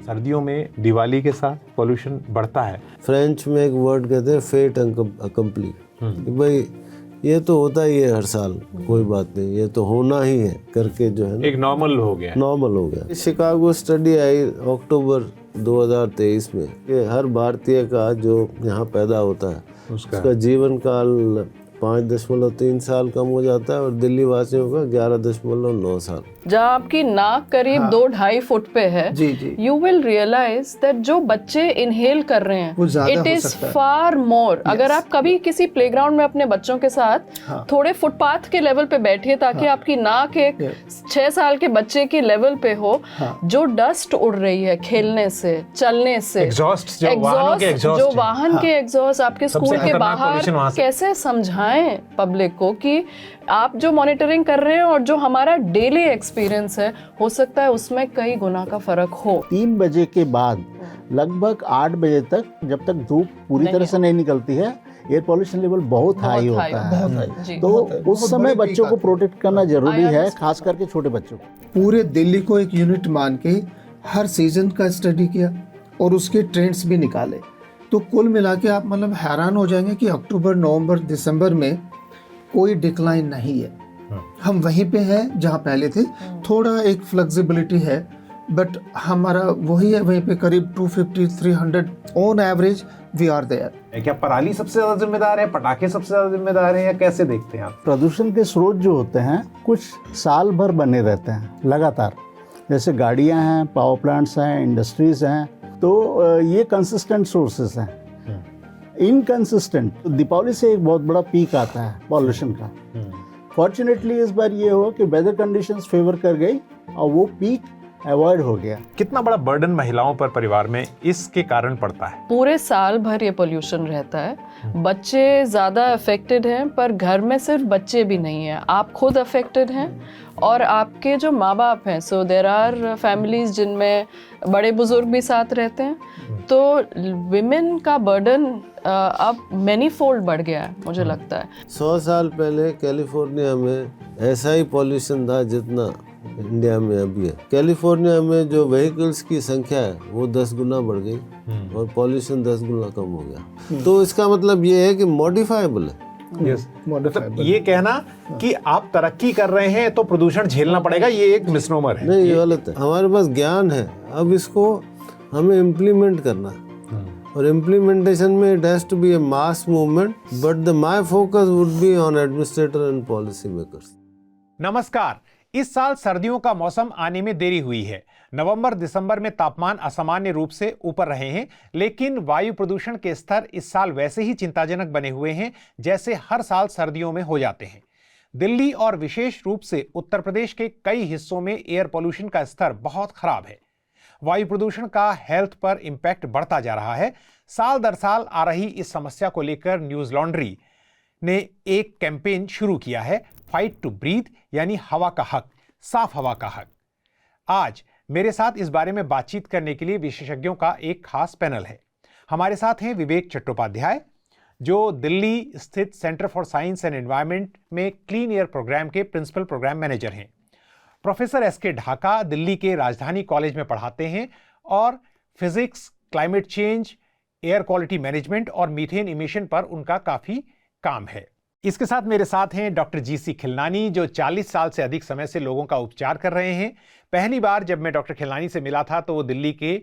सर्दियों में दिवाली के साथ पोल्यूशन बढ़ता है। फ्रेंच में एक वर्ड कहते हैं फेट अकम्पली, कि भाई ये तो होता ही है हर साल, कोई बात नहीं, ये तो होना ही है करके जो है ना एक नॉर्मल हो गया। नॉर्मल हो गया। शिकागो स्टडी आई अक्टूबर 2023 में कि हर भारतीय का जो यहाँ पैदा होता है उसका जीवन काल 5.3 साल कम हो जाता है और दिल्ली वासियों का 11.9 साल। जहाँ आपकी नाक करीब 2-2.5 फुट पे है, यू विल रियलाइज दैट जो बच्चे इनहेल कर रहे हैं इट इज फार मोर। अगर आप कभी किसी प्लेग्राउंड में अपने बच्चों के साथ थोड़े फुटपाथ के लेवल पे बैठिए ताकि आपकी नाक एक 6 साल के बच्चे की लेवल पे हो, जो डस्ट उड़ रही है खेलने से, चलने से, एग्जॉस्ट जो वाहन के एग्जॉस्ट आपके स्कूल के बाहर, कैसे समझाएं पब्लिक को कि आप जो मॉनिटरिंग कर रहे हैं और जो हमारा डेली एक्सपीरियंस है, हो सकता है उसमें कई गुना का फर्क हो। 3 बजे के बाद लगभग 8 बजे तक, जब तक धूप पूरी तरह से नहीं निकलती है, एयर पॉल्यूशन लेवल बहुत हाई होता है। तो उस समय बच्चों को प्रोटेक्ट करना जरूरी है, खास करके छोटे बच्चों को। पूरे दिल्ली को एक यूनिट मान के हर सीजन का स्टडी किया और उसके ट्रेंड्स भी निकाले, तो कुल मिला के आप मतलब हैरान हो जाएंगे कि अक्टूबर, नवंबर, दिसंबर में कोई डिक्लाइन नहीं है। हम वहीं पे हैं जहाँ पहले थे, थोड़ा एक फ्लेक्सिबिलिटी है, बट हमारा वही है, वहीं पे करीब 250-300 on average we are there. क्या पराली सबसे ज्यादा जिम्मेदार है, पटाखे सबसे ज्यादा जिम्मेदार है, या कैसे देखते हैं आप? प्रदूषण के स्रोत जो होते हैं कुछ साल भर बने रहते हैं लगातार, जैसे गाड़ियां हैं, पावर प्लांट्स हैं, इंडस्ट्रीज हैं, तो ये कंसिस्टेंट सोर्सेस हैं। इनकंसिस्टेंट, दीपावली से एक बहुत बड़ा पीक आता है पॉल्यूशन का। फॉर्चुनेटली इस बार ये हुआ कि वेदर कंडीशंस फेवर कर गई और वो पीक अवॉइड हो गया। कितना बड़ा बर्डन महिलाओं पर परिवार में इसके कारण पड़ता है? पूरे साल भर ये पोल्यूशन रहता है, बच्चे ज़्यादा अफेक्टेड हैं, पर घर में सिर्फ बच्चे भी नहीं हैं, आप खुद अफेक्टेड हैं और आपके जो माँ बाप हैं। सो देयर आर फैमिलीज जिनमें बड़े बुजुर्ग भी साथ रहते हैं, तो विमेन का बर्डन अब मैनी फोल्ड बढ़ गया है, मुझे लगता है। 100 साल पहले कैलिफोर्निया में ऐसा ही पॉल्यूशन था जितना इंडिया में अभी है। कैलिफोर्निया में जो व्हीकल्स की संख्या है वो 10 गुना बढ़ गई और पॉल्यूशन 10 गुना कम हो गया। तो इसका मतलब ये है कि मॉडिफाइबल है। मतलब ये कहना कि आप तरक्की कर रहे हैं तो प्रदूषण झेलना पड़ेगा, ये एक मिसनोमर है। नहीं, ये गलत है। हमारे पास ज्ञान है, अब इसको हमें इम्प्लीमेंट करना है और इम्प्लीमेंटेशन में it has to be a mass movement, but the my focus would be on administrator and policy makers. नमस्कार। इस साल सर्दियों का मौसम आने में देरी हुई है। नवंबर दिसंबर में तापमान असामान्य रूप से ऊपर रहे हैं, लेकिन वायु प्रदूषण के स्तर इस साल वैसे ही चिंताजनक बने हुए हैं जैसे हर साल सर्दियों में हो जाते हैं। दिल्ली और विशेष रूप से उत्तर प्रदेश के कई हिस्सों में एयर पोल्यूशन का स्तर बहुत खराब है। वायु प्रदूषण का हेल्थ पर इंपैक्ट बढ़ता जा रहा है। साल दर साल आ रही इस समस्या को लेकर न्यूज लॉन्ड्री ने एक कैंपेन शुरू किया है, फाइट टू ब्रीथ, यानी हवा का हक, साफ हवा का हक। आज मेरे साथ इस बारे में बातचीत करने के लिए विशेषज्ञों का एक खास पैनल है। हमारे साथ हैं विवेक चट्टोपाध्याय, जो दिल्ली स्थित centre for science and environment में क्लीन एयर प्रोग्राम के प्रिंसिपल प्रोग्राम मैनेजर हैं। प्रोफेसर एसके ढाका दिल्ली के राजधानी कॉलेज में पढ़ाते हैं और physics, climate change, air quality management और मीथेन इमिशन पर उनका काफी काम है। इसके साथ मेरे साथ हैं डॉक्टर जीसी खिलनानी, जो 40 साल से अधिक समय से लोगों का उपचार कर रहे हैं। पहली बार जब मैं डॉक्टर खिलनानी से मिला था तो वो दिल्ली के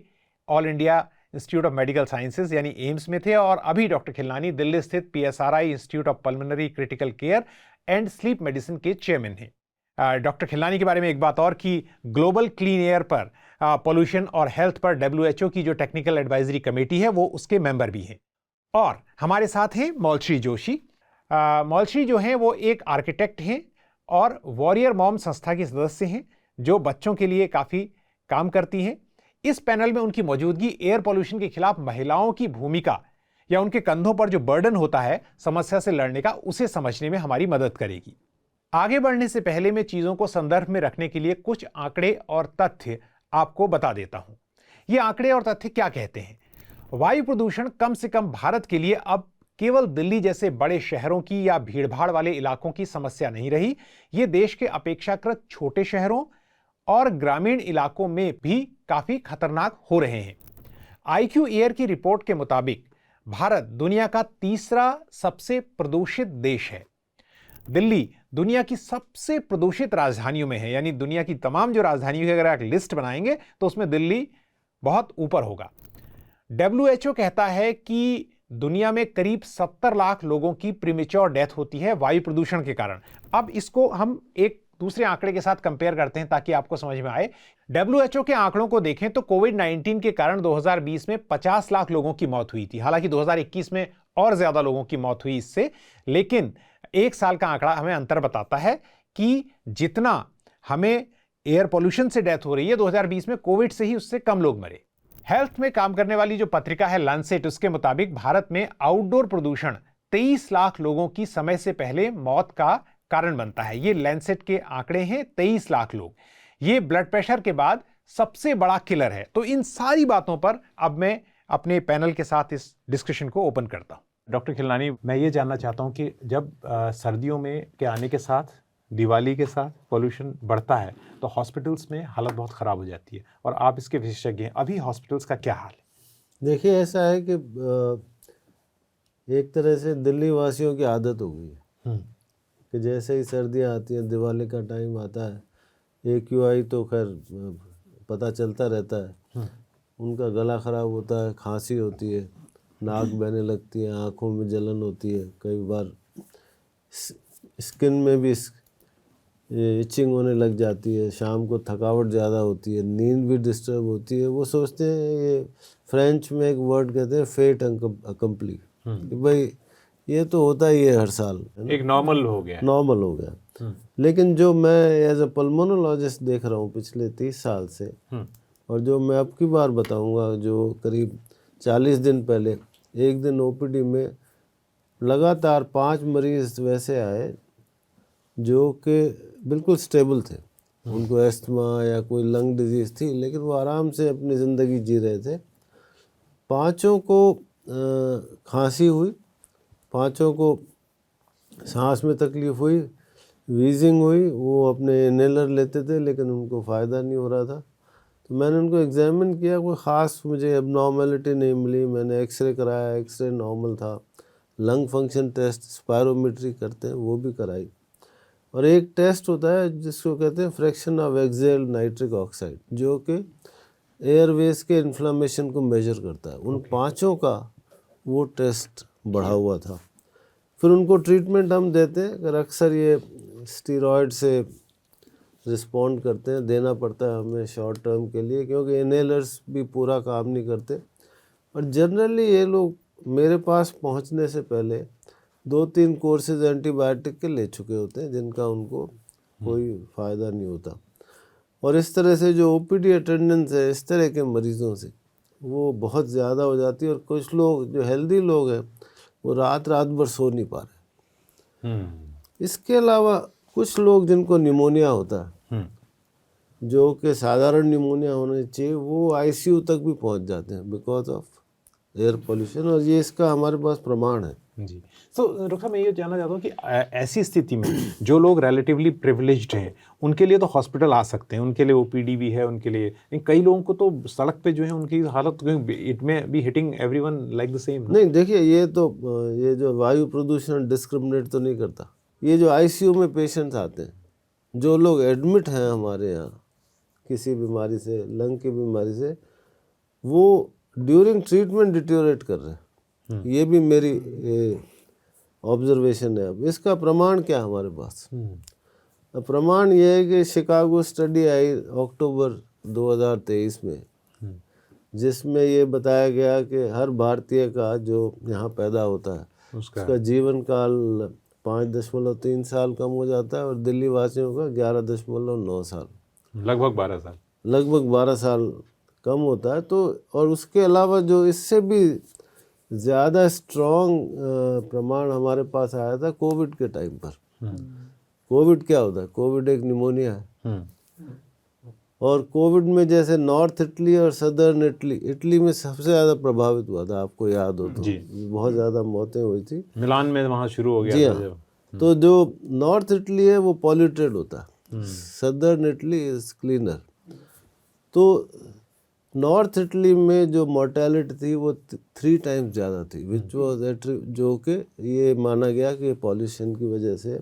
all India institute of medical sciences यानी एम्स में थे, और अभी डॉक्टर खिलनानी दिल्ली स्थित PSRI institute of pulmonary critical care and sleep medicine के चेयरमैन हैं। डॉक्टर खिलनानी के बारे में एक बात और कि ग्लोबल क्लीन एयर पर, पोल्यूशन और हेल्थ पर WHO की जो टेक्निकल एडवाइजरी कमेटी है वो उसके मेंबर भी हैं। और हमारे साथ हैं मौलश्री जोशी। मौलश्री जो हैं वो एक आर्किटेक्ट हैं और वॉरियर मॉम संस्था की सदस्य हैं, जो बच्चों के लिए काफ़ी काम करती हैं। इस पैनल में उनकी मौजूदगी एयर पोल्यूशन के खिलाफ महिलाओं की भूमिका या उनके कंधों पर जो बर्डन होता है समस्या से लड़ने का, उसे समझने में हमारी मदद करेगी। आगे बढ़ने से पहले मैं चीज़ों को संदर्भ में रखने के लिए कुछ आंकड़े और तथ्य आपको बता देता हूं। ये आंकड़े और तथ्य क्या कहते हैं? वायु प्रदूषण कम से कम भारत के लिए अब केवल दिल्ली जैसे बड़े शहरों की या भीड़भाड़ वाले इलाकों की समस्या नहीं रही। ये देश के अपेक्षाकृत छोटे शहरों और ग्रामीण इलाकों में भी काफी खतरनाक हो रहे हैं। IQ एयर की रिपोर्ट के मुताबिक भारत दुनिया का तीसरा सबसे प्रदूषित देश है। दिल्ली दुनिया की सबसे प्रदूषित राजधानियों में है, यानी दुनिया की तमाम जो राजधानियों की अगर आप लिस्ट बनाएंगे तो उसमें दिल्ली बहुत ऊपर होगा। WHO कहता है कि दुनिया में करीब 70 लाख लोगों की प्रीमेच्योर डेथ होती है वायु प्रदूषण के कारण। अब इसको हम एक दूसरे आंकड़े के साथ कंपेयर करते हैं ताकि आपको समझ में आए। WHO के आंकड़ों को देखें तो कोविड-19 के कारण 2020 में 50 लाख लोगों की मौत हुई थी। हालांकि 2021 में और ज्यादा लोगों की मौत हुई इससे, लेकिन एक साल का आंकड़ा हमें अंतर बताता है कि जितना हमें एयर पोल्यूशन से डेथ हो रही है, 2020 में कोविड से ही उससे कम लोग मरे। हेल्थ में काम करने वाली जो पत्रिका है लैंसेट, उसके मुताबिक भारत में आउटडोर प्रदूषण 23 लाख लोगों की समय से पहले मौत का कारण बनता है। ये लैंसेट के आंकड़े हैं, 23 लाख लोग। ये ब्लड प्रेशर के बाद सबसे बड़ा किलर है। तो इन सारी बातों पर अब मैं अपने पैनल के साथ इस डिस्कशन को ओपन करता हूं। डॉक्टर खिलनानी, मैं ये जानना चाहता हूं कि जब सर्दियों में के आने के साथ, दिवाली के साथ पोल्यूशन बढ़ता है तो हॉस्पिटल्स में हालत बहुत ख़राब हो जाती है, और आप इसके विशेषज्ञ हैं। अभी हॉस्पिटल्स का क्या हाल है? देखिए, ऐसा है कि एक तरह से दिल्ली वासियों की आदत हो गई है कि जैसे ही सर्दियां आती हैं, दिवाली का टाइम आता है, AQI तो खैर पता चलता रहता है, उनका गला ख़राब होता है, खांसी होती है, नाक बहने लगती है, आँखों में जलन होती है, कई बार स्किन में भी इचिंग होने लग जाती है, शाम को थकावट ज़्यादा होती है, नींद भी डिस्टर्ब होती है। वो सोचते हैं, ये फ्रेंच में एक वर्ड कहते हैं फेट अकम्पली, कि भाई ये तो होता ही है हर साल, एक नॉर्मल हो गया, नॉर्मल हो गया। लेकिन जो मैं एज ए पल्मोनोलॉजिस्ट देख रहा हूँ पिछले 30 साल से, और जो मैं अब की बार बताऊँगा, जो करीब 40 दिन पहले एक दिन OPD में लगातार 5 मरीज वैसे आए जो कि बिल्कुल स्टेबल थे, उनको एस्थमा या कोई लंग डिजीज़ थी, लेकिन वो आराम से अपनी ज़िंदगी जी रहे थे। 5 को खांसी हुई, 5 को सांस में तकलीफ़ हुई, वीजिंग हुई। वो अपने इनहेलर लेते थे लेकिन उनको फ़ायदा नहीं हो रहा था। तो मैंने उनको एग्जामिन किया, कोई ख़ास मुझे एबनॉर्मेलिटी नहीं मिली। मैंने एक्सरे कराया, एक्सरे नॉर्मल था। लंग फंक्शन टेस्ट स्पायरोमेट्री करते हैं, वो भी कराई। और एक टेस्ट होता है जिसको कहते हैं fraction of excelled nitric oxide, जो कि एयरवेज के इन्फ्लामेशन को मेजर करता है। उन 5 का वो टेस्ट बढ़ा हुआ था। फिर उनको ट्रीटमेंट हम देते हैं, अगर अक्सर ये स्टीरॉयड से रिस्पॉन्ड करते हैं, देना पड़ता है हमें शॉर्ट टर्म के लिए, क्योंकि इनहेलर्स भी पूरा काम नहीं करते। और जनरली ये लोग मेरे पास पहुंचने से पहले 2-3 कोर्सेज एंटीबायोटिक के ले चुके होते हैं, जिनका उनको कोई फ़ायदा नहीं होता। और इस तरह से जो OPD अटेंडेंस है इस तरह के मरीज़ों से, वो बहुत ज़्यादा हो जाती है। और कुछ लोग जो हेल्दी लोग हैं वो रात भर सो नहीं पा रहे। इसके अलावा कुछ लोग जिनको निमोनिया होता है, जो कि साधारण निमोनिया होना चाहिए, वो ICU तक भी पहुंच जाते हैं बिकॉज ऑफ एयर पोल्यूशन। और ये इसका हमारे पास प्रमाण है जी। तो डॉक्टर साहब, मैं ये जानना चाहता हूँ कि ऐसी स्थिति में जो लोग रिलेटिवली प्रिविलेज्ड हैं उनके लिए तो हॉस्पिटल आ सकते हैं, उनके लिए OPD भी है उनके लिए, लेकिन कई लोगों को तो सड़क पे जो है उनकी हालत, it may be hitting everyone like the same. नहीं, देखिए, ये जो वायु प्रदूषण डिस्क्रिमिनेट तो नहीं करता। ये जो ICU में पेशेंट्स आते हैं, जो लोग एडमिट हैं हमारे यहाँ किसी बीमारी से, लंग की बीमारी से, वो ड्यूरिंग ट्रीटमेंट डिटेरियोरेट कर रहे हैं। ये भी मेरी ऑब्जर्वेशन है। अब इसका प्रमाण क्या है हमारे पास? प्रमाण ये है कि शिकागो स्टडी आई अक्टूबर 2023 में, जिसमें ये बताया गया कि हर भारतीय का जो यहाँ पैदा होता है उसका जीवन काल 5.3 साल कम हो जाता है, और दिल्ली वासियों का 11.9 साल, लगभग 12 साल कम होता है। तो और उसके अलावा जो इससे भी ज़्यादा स्ट्रॉन्ग प्रमाण हमारे पास आया था कोविड के टाइम पर। कोविड क्या होता है? कोविड एक निमोनिया है। और कोविड में जैसे नॉर्थ इटली और सदर्न इटली में सबसे ज़्यादा प्रभावित हुआ था, आपको याद हो तो, बहुत ज़्यादा मौतें हुई थी। मिलान में वहाँ शुरू हो गया। जी हाँ। तो जो नॉर्थ इटली है वो पॉल्यूटेड होता है, सदर्न इटली इज क्लीनर। तो नॉर्थ इटली में जो मोर्टेलिटी थी वो 3 टाइम्स ज़्यादा थी, विच वॉज जो कि ये माना गया कि पॉल्यूशन की वजह से।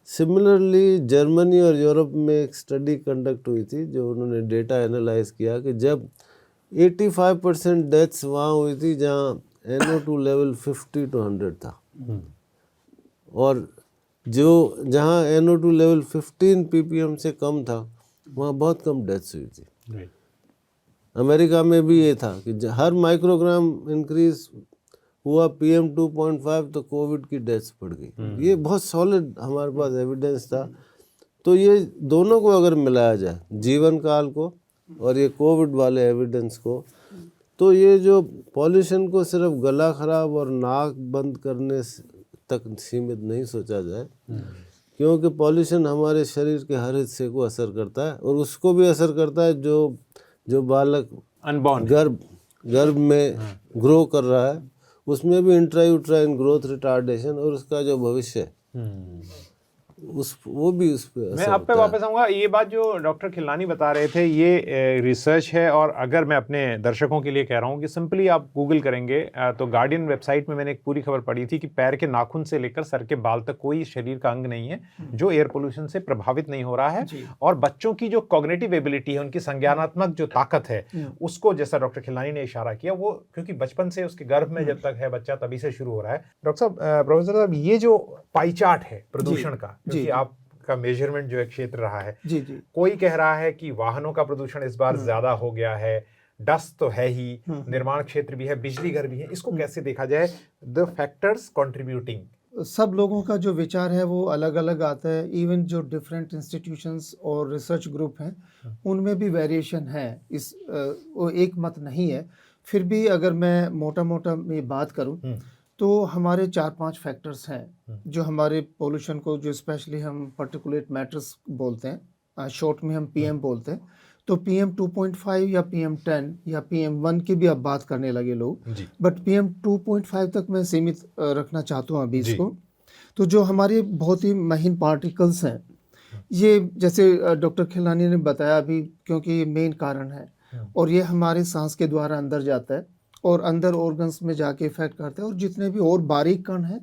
सिमिलरली जर्मनी और यूरोप में एक स्टडी कंडक्ट हुई थी जो उन्होंने डेटा एनालाइज किया कि जब 85% डेथ्स वहाँ हुई थी जहाँ NO2 लेवल 50 to 100 था, और जहाँ NO2 लेवल 15 ppm से कम था वहाँ बहुत कम डेथ्स हुई थी। अमेरिका में भी ये था कि हर माइक्रोग्राम इंक्रीज हुआ PM 2.5 तो कोविड की डेथ्स बढ़ गई। ये बहुत सॉलिड हमारे पास एविडेंस था। तो ये दोनों को अगर मिलाया जाए, जीवन काल को और ये कोविड वाले एविडेंस को, तो ये जो पॉल्यूशन को सिर्फ गला खराब और नाक बंद करने तक सीमित नहीं सोचा जाए, क्योंकि पॉल्यूशन हमारे शरीर के हर हिस्से को असर करता है, और उसको भी असर करता है जो बालक अनबॉर्न गर्भ में ग्रो कर रहा है, उसमें भी इंट्रायूट्राइन ग्रोथ रिटार्डेशन, और उसका जो भविष्य है वो भी उस पे मैं आप पे वापस आऊँगा। ये बात जो डॉक्टर खिलनानी बता रहे थे ये रिसर्च है, और अगर मैं अपने दर्शकों के लिए कह रहा हूँ कि सिंपली आप गूगल करेंगे तो गार्डियन वेबसाइट में मैंने एक पूरी खबर पढ़ी थी कि पैर के नाखून से लेकर सर के बाल तक कोई शरीर का अंग नहीं है जो एयर पोल्यूशन से प्रभावित नहीं हो रहा है। और बच्चों की जो कॉग्निटिव एबिलिटी है, उनकी संज्ञानात्मक जो ताकत है, उसको जैसा डॉक्टर खिलनानी ने इशारा किया, वो क्योंकि बचपन से उसके गर्भ में जब तक है बच्चा तभी से शुरू हो रहा है। डॉक्टर साहब, प्रोफेसर साहब, ये जो पाई चार्ट है प्रदूषण का, क्योंकि आपका मेजरमेंट जो एक क्षेत्र रहा है, कोई कह रहा है कि वाहनों का प्रदूषण इस बार ज्यादा हो गया है, डस्ट तो है ही, निर्माण क्षेत्र भी है, बिजली घर भी है, इसको कैसे देखा जाए? The factors contributing. सब लोगों का जो विचार है वो अलग अलग आता है। इवन जो डिफरेंट इंस्टीट्यूशंस और रिसर्च ग्रुप हैं उनमें भी वेरिएशन है, इस वो एक मत नहीं है। फिर भी अगर मैं मोटा मोटा में बात करूं तो हमारे 4-5 फैक्टर्स हैं जो हमारे पोल्यूशन को, जो स्पेशली हम पार्टिकुलेट मैटर्स बोलते हैं, शॉर्ट में हम PM बोलते हैं, तो PM 2.5 या PM 10 या PM 1 की भी अब बात करने लगे लोग, बट PM 2.5 तक मैं सीमित रखना चाहता हूँ अभी इसको। तो जो हमारे बहुत ही महीन पार्टिकल्स हैं, ये जैसे डॉक्टर खिलनानी ने बताया अभी, क्योंकि ये मेन कारण है, और ये हमारे सांस के द्वारा अंदर जाता है और अंदर ऑर्गन्स में जाके इफेक्ट करता है। और जितने भी और बारीक कण हैं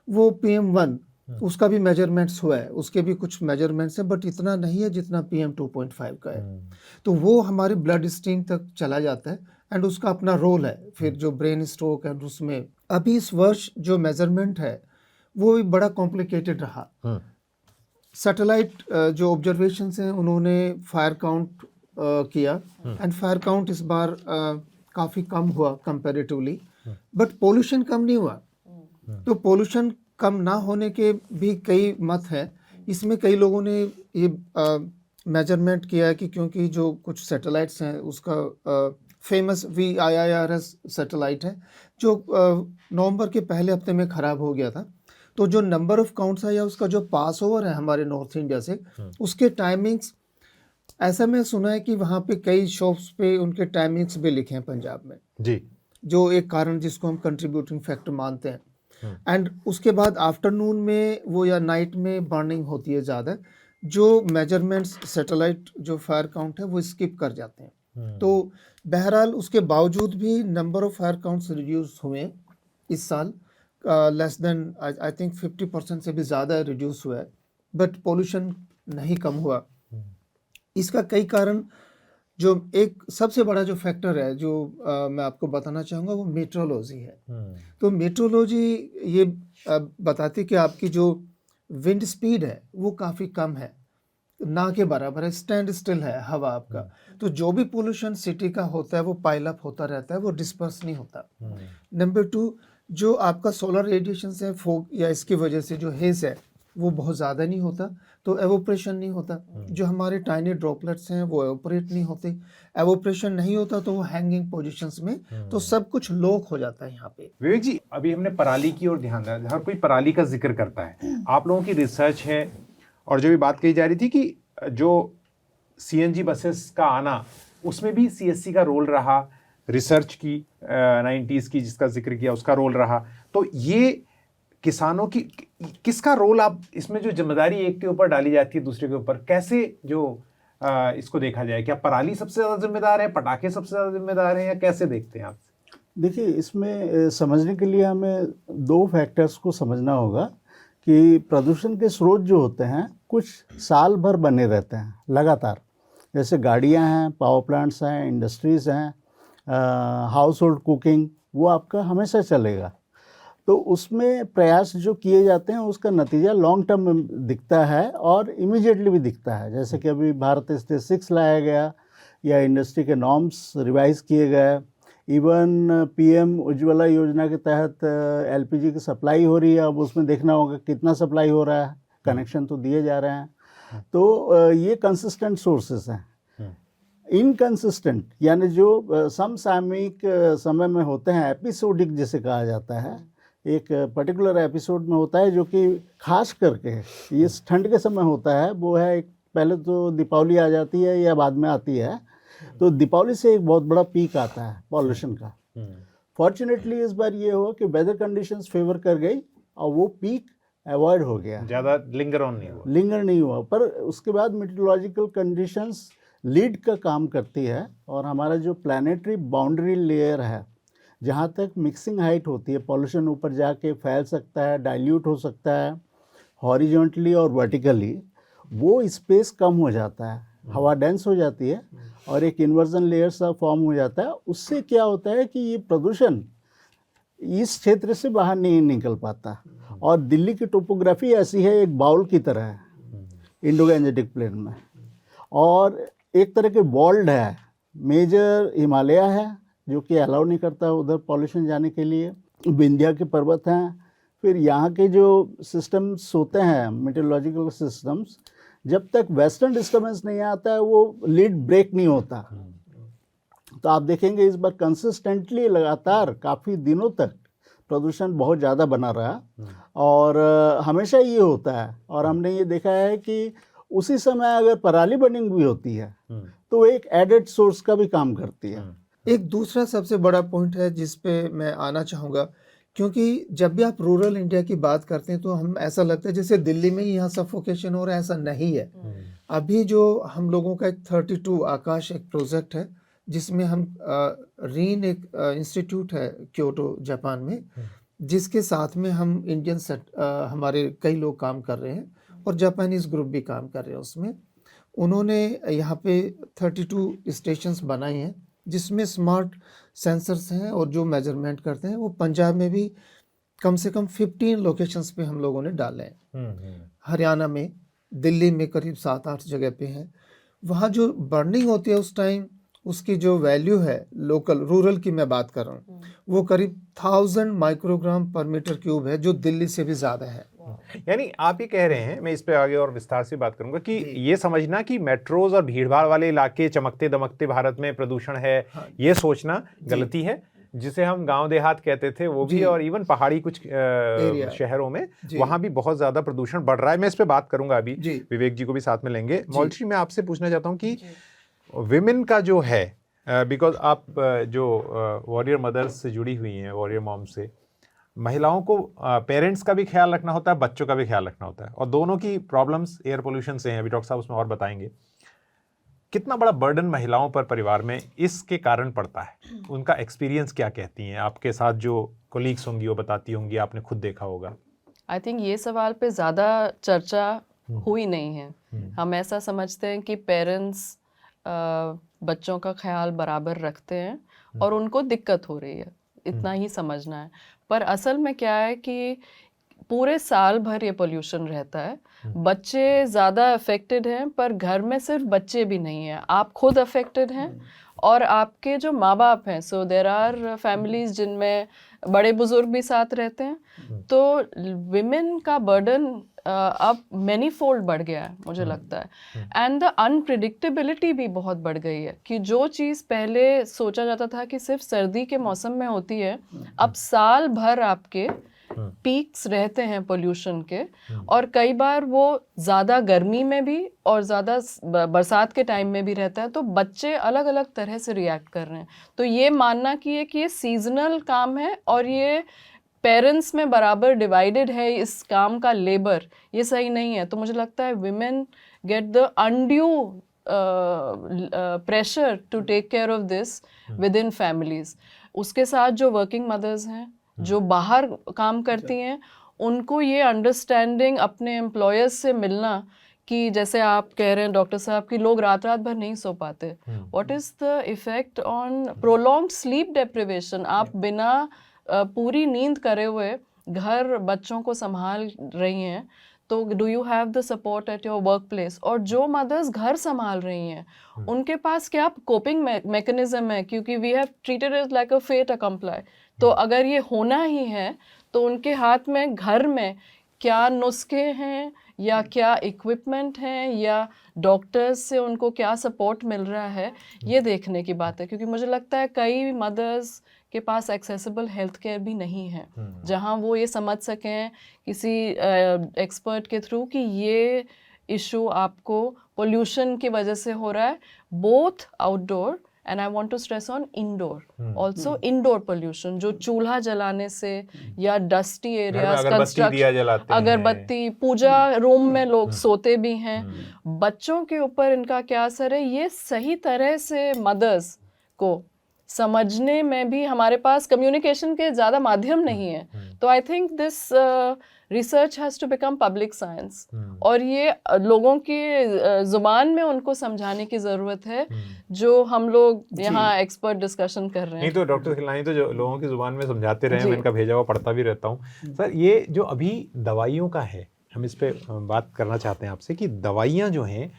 वो PM 1 उसका भी मेजरमेंट्स हुआ है, उसके भी कुछ मेजरमेंट्स हैं, बट इतना नहीं है जितना PM 2.5 का है। तो वो हमारे ब्लड स्ट्रीम तक चला जाता है एंड उसका अपना रोल है फिर जो ब्रेन स्ट्रोक है उसमें। अभी इस वर्ष जो मेजरमेंट है वो भी बड़ा कॉम्प्लिकेटेड रहा। सैटेलाइट जो ऑब्जर्वेशंस हैं उन्होंने फायर काउंट किया एंड फायर काउंट इस बार काफ़ी कम हुआ कंपैरेटिवली, बट पोल्यूशन कम नहीं हुआ। तो पोल्यूशन कम ना होने के भी कई मत हैं। इसमें कई लोगों ने ये मेजरमेंट किया है कि क्योंकि जो कुछ सैटेलाइट्स हैं, उसका फेमस VIIRS सैटेलाइट है जो नवंबर के पहले हफ्ते में ख़राब हो गया था, तो जो नंबर ऑफ काउंट्स है या उसका जो पास ओवर है हमारे नॉर्थ इंडिया से, उसके टाइमिंग्स, ऐसा मैं सुना है कि वहाँ पे कई शॉप्स पे उनके टाइमिंग्स भी लिखे हैं पंजाब में जी, जो एक कारण जिसको हम कंट्रीब्यूटिंग फैक्टर मानते हैं। एंड उसके बाद आफ्टरनून में वो या नाइट में बर्निंग होती है ज़्यादा, जो मेजरमेंट्स सैटेलाइट जो फायर काउंट है वो स्किप कर जाते हैं। तो बहरहाल उसके बावजूद भी number of fire counts reduce हुए इस साल, लेस देन आई थिंक 50% से भी ज़्यादा रिड्यूस हुआ है, बट पोल्यूशन नहीं कम हुआ। इसका कई कारण, जो एक सबसे बड़ा जो फैक्टर है जो मैं आपको बताना चाहूँगा वो मेट्रोलॉजी है। तो मेट्रोलॉजी ये बताती कि आपकी जो विंड स्पीड है वो काफ़ी कम है, ना के बराबर है, स्टैंड स्टिल है हवा आपका। तो जो भी पोल्यूशन सिटी का होता है वो पाइल अप होता रहता है, वो डिस्पर्स नहीं होता। नंबर 2, जो आपका सोलर रेडिएशन है, फोग या इसकी वजह से जो हेज है वो बहुत ज़्यादा नहीं होता, तो एवोपरेशन नहीं होता। जो हमारे टाइनी ड्रॉपलेट्स हैं वो एवोपरेट नहीं होते, एवोपरेशन नहीं होता तो वो हैंगिंग पोजीशंस में, तो सब कुछ लॉक हो जाता है यहाँ पे। विवेक जी, अभी हमने पराली की ओर ध्यान दिया, हर कोई पराली का जिक्र करता है। आप लोगों की रिसर्च है और जो भी बात कही जा रही थी कि जो CNG बसेस का आना, उसमें भी CSC का रोल रहा, रिसर्च की 90s की जिसका जिक्र किया उसका रोल रहा। तो ये किसानों की किसका रोल, आप इसमें जो जिम्मेदारी एक के ऊपर डाली जाती है दूसरे के ऊपर, कैसे जो इसको देखा जाए? क्या पराली सबसे ज्यादा जिम्मेदार है, पटाखे सबसे ज्यादा जिम्मेदार हैं, या कैसे देखते हैं आप? देखिए, इसमें समझने के लिए हमें दो फैक्टर्स को समझना होगा कि प्रदूषण के स्रोत जो होते हैं कुछ साल भर बने रहते हैं लगातार। जैसे गाड़ियां हैं, पावर प्लांट्स हैं, इंडस्ट्रीज़ हैं, हाउस होल्ड कुकिंग, वो आपका हमेशा चलेगा। तो उसमें प्रयास जो किए जाते हैं उसका नतीजा लॉन्ग टर्म में दिखता है और इमीडिएटली भी दिखता है। जैसे कि अभी भारत स्टेज 6 लाया गया, या इंडस्ट्री के नॉर्म्स रिवाइज किए गए, इवन पीएम उज्ज्वला योजना के तहत एलपीजी की सप्लाई हो रही है। अब उसमें देखना होगा कितना सप्लाई हो रहा है, कनेक्शन तो दिए जा रहे हैं। तो ये कंसिस्टेंट सोर्सेस हैं। इनकंसिस्टेंट यानी जो समसामयिक समय में होते हैं, एपिसोडिक जिसे कहा जाता है, एक पर्टिकुलर एपिसोड में होता है जो कि खास करके इस ठंड के समय होता है। वो है एक, पहले तो दीपावली आ जाती है या बाद में आती है, तो दीपावली से एक बहुत बड़ा पीक आता है पॉल्यूशन का। फॉर्चुनेटली इस बार ये हुआ कि वेदर कंडीशंस फेवर कर गई और वो पीक अवॉइड हो गया, ज़्यादा लिंगर नहीं हुआ। पर उसके बाद मेट्रोलॉजिकल कंडीशंस लीड का काम करती है, और हमारा जो प्लानिटरी बाउंड्री लेयर है, जहाँ तक मिक्सिंग हाइट होती है, पॉल्यूशन ऊपर जाके फैल सकता है, डाइल्यूट हो सकता है हॉरिजॉन्टली और वर्टिकली, वो स्पेस कम हो जाता है, हवा डेंस हो जाती है और एक इन्वर्जन लेयर सा फॉर्म हो जाता है। उससे क्या होता है कि ये प्रदूषण इस क्षेत्र से बाहर नहीं निकल पाता। और दिल्ली की टोपोग्राफी ऐसी है, एक बाउल की तरह है इंडो गैंजेटिक प्लेन में, और एक तरह के वॉल्ड है। मेजर हिमालय है जो कि अलाउ नहीं करता उधर पॉल्यूशन जाने के लिए, विंध्या के पर्वत हैं, फिर यहाँ के जो सिस्टम्स होते हैं मेट्रोलॉजिकल सिस्टम्स, जब तक वेस्टर्न डिस्टर्बेंस नहीं आता है वो लीड ब्रेक नहीं होता। तो आप देखेंगे इस बार कंसिस्टेंटली लगातार काफ़ी दिनों तक प्रदूषण बहुत ज़्यादा बना रहा, और हमेशा ये होता है। और हमने ये देखा है कि उसी समय अगर पराली बर्निंग भी होती है तो एक एडेड सोर्स का भी काम करती है। एक दूसरा सबसे बड़ा पॉइंट है जिस पे मैं आना चाहूँगा, क्योंकि जब भी आप रूरल इंडिया की बात करते हैं तो हम ऐसा लगता है जैसे दिल्ली में ही यहाँ सफोकेशन हो रहा है, ऐसा नहीं है। अभी जो हम लोगों का एक 32 आकाश एक प्रोजेक्ट है, जिसमें हम रीन एक इंस्टीट्यूट है क्योटो जापान में, जिसके साथ में हम इंडियन हमारे कई लोग काम कर रहे हैं और जापानीज़ ग्रुप भी काम कर रहे हैं उसमें। उन्होंने यहाँ पे 32 स्टेशंस बनाए हैं जिसमें स्मार्ट सेंसर्स हैं और जो मेजरमेंट करते हैं। वो पंजाब में भी कम से कम 15 लोकेशंस पे हम लोगों ने डाले हैं। हरियाणा में, दिल्ली में करीब 7-8 जगह पे हैं। वहाँ जो बर्निंग होती है उस टाइम, उसकी जो वैल्यू है लोकल रूरल की मैं बात कर रहा हूँ, वो करीब 1000 माइक्रोग्राम पर मीटर क्यूब है, जो दिल्ली से भी ज़्यादा है। यानी आप ये कह रहे हैं, मैं इस पे आगे और विस्तार से बात करूंगा, कि ये समझना कि मेट्रोज और भीड़भाड़ वाले इलाके चमकते दमकते भारत में प्रदूषण है, ये सोचना गलती है। जिसे हम गांव देहात कहते थे वो भी, और इवन पहाड़ी कुछ शहरों में वहां भी बहुत ज्यादा प्रदूषण बढ़ रहा है। मैं इस पे बात करूंगा, अभी विवेक जी को भी साथ में लेंगे। मौलवी, मैं आपसे पूछना चाहता हूँ कि विमेन का जो है, बिकॉज आप जो वॉरियर मदर्स से जुड़ी हुई हैं, वॉरियर मॉम से, महिलाओं को पेरेंट्स का भी ख्याल रखना होता है, बच्चों का भी ख्याल रखना होता है, और दोनों की प्रॉब्लम्स एयर पोल्यूशन से हैं। अभी डॉक्टर साहब उसमें और बताएंगे कितना बड़ा बर्डन महिलाओं पर परिवार में इसके कारण पड़ता है। उनका एक्सपीरियंस क्या कहती हैं? आपके साथ जो कोलीग्स होंगी वो बताती होंगी, आपने खुद देखा होगा। आई थिंक ये सवाल पे ज़्यादा चर्चा हुई नहीं है। हम ऐसा समझते हैं कि पेरेंट्स बच्चों का ख्याल बराबर रखते हैं और उनको दिक्कत हो रही है, इतना ही समझना है। पर असल में क्या है कि पूरे साल भर ये पोल्यूशन रहता है। बच्चे ज़्यादा अफेक्टेड हैं, पर घर में सिर्फ बच्चे भी नहीं हैं, आप खुद अफेक्टेड हैं और आपके जो माँ बाप हैं। सो देयर आर फैमिलीज जिनमें बड़े बुजुर्ग भी साथ रहते हैं। तो विमेन का बर्डन अब मैनी फोल्ड बढ़ गया है, मुझे लगता है। एंड द अनप्रिडिक्टेबिलिटी भी बहुत बढ़ गई है कि जो चीज़ पहले सोचा जाता था कि सिर्फ सर्दी के मौसम में होती है, अब साल भर आपके पीक्स रहते हैं पोल्यूशन के, और कई बार वो ज़्यादा गर्मी में भी और ज़्यादा बरसात के टाइम में भी रहता है। तो बच्चे अलग अलग तरह से रिएक्ट कर रहे हैं। तो ये मानना कि ये सीजनल काम है और ये पेरेंट्स में बराबर डिवाइडेड है इस काम का लेबर, ये सही नहीं है। तो मुझे लगता है women get the undue pressure to take care of this within families. उसके साथ जो वर्किंग मदर्स हैं, जो बाहर काम करती हैं, उनको ये अंडरस्टैंडिंग अपने एम्प्लॉयर्स से मिलना कि जैसे आप कह रहे हैं डॉक्टर साहब कि लोग रात रात भर नहीं सो पाते, what is the effect on prolonged sleep deprivation. आप बिना पूरी नींद करे हुए घर बच्चों को संभाल रही हैं, तो do you have the support at your work place? और जो मदर्स घर संभाल रही हैं उनके पास क्या कोपिंग मैकेनिज्म है? क्योंकि we have treated it like a fait accompli. तो अगर ये होना ही है तो उनके हाथ में घर में क्या नुस्खे हैं, या क्या इक्विपमेंट हैं, या डॉक्टर्स से उनको क्या सपोर्ट मिल रहा है, ये देखने की बात है। क्योंकि मुझे लगता है कई मदर्स के पास एक्सेसिबल हेल्थ केयर भी नहीं है जहां वो ये समझ सकें किसी एक्सपर्ट के थ्रू कि ये इशू आपको पोल्यूशन की वजह से हो रहा है, both outdoor and I want to stress on indoor also. Indoor pollution जो चूल्हा जलाने से या डस्टी एरियाज, कंस्ट्रक्शन, अगरबत्ती, पूजा रूम में लोग सोते भी हैं, बच्चों के ऊपर इनका क्या असर है, ये सही तरह से मदर्स को समझने में भी हमारे पास कम्युनिकेशन के ज़्यादा माध्यम नहीं है। तो I think this research has to become public science, और ये लोगों की ज़ुबान में उनको समझाने की ज़रूरत है जो हम लोग यहाँ एक्सपर्ट डिस्कशन कर रहे हैं। नहीं तो डॉक्टर खिलानी तो जो लोगों की ज़ुबान में समझाते रहे, मैं इनका भेजा हुआ पढ़ता भी रहता हूँ। सर ये जो अभी दवाइयों का है, हम इस पर बात करना चाहते हैं आपसे कि दवाइयाँ जो हैं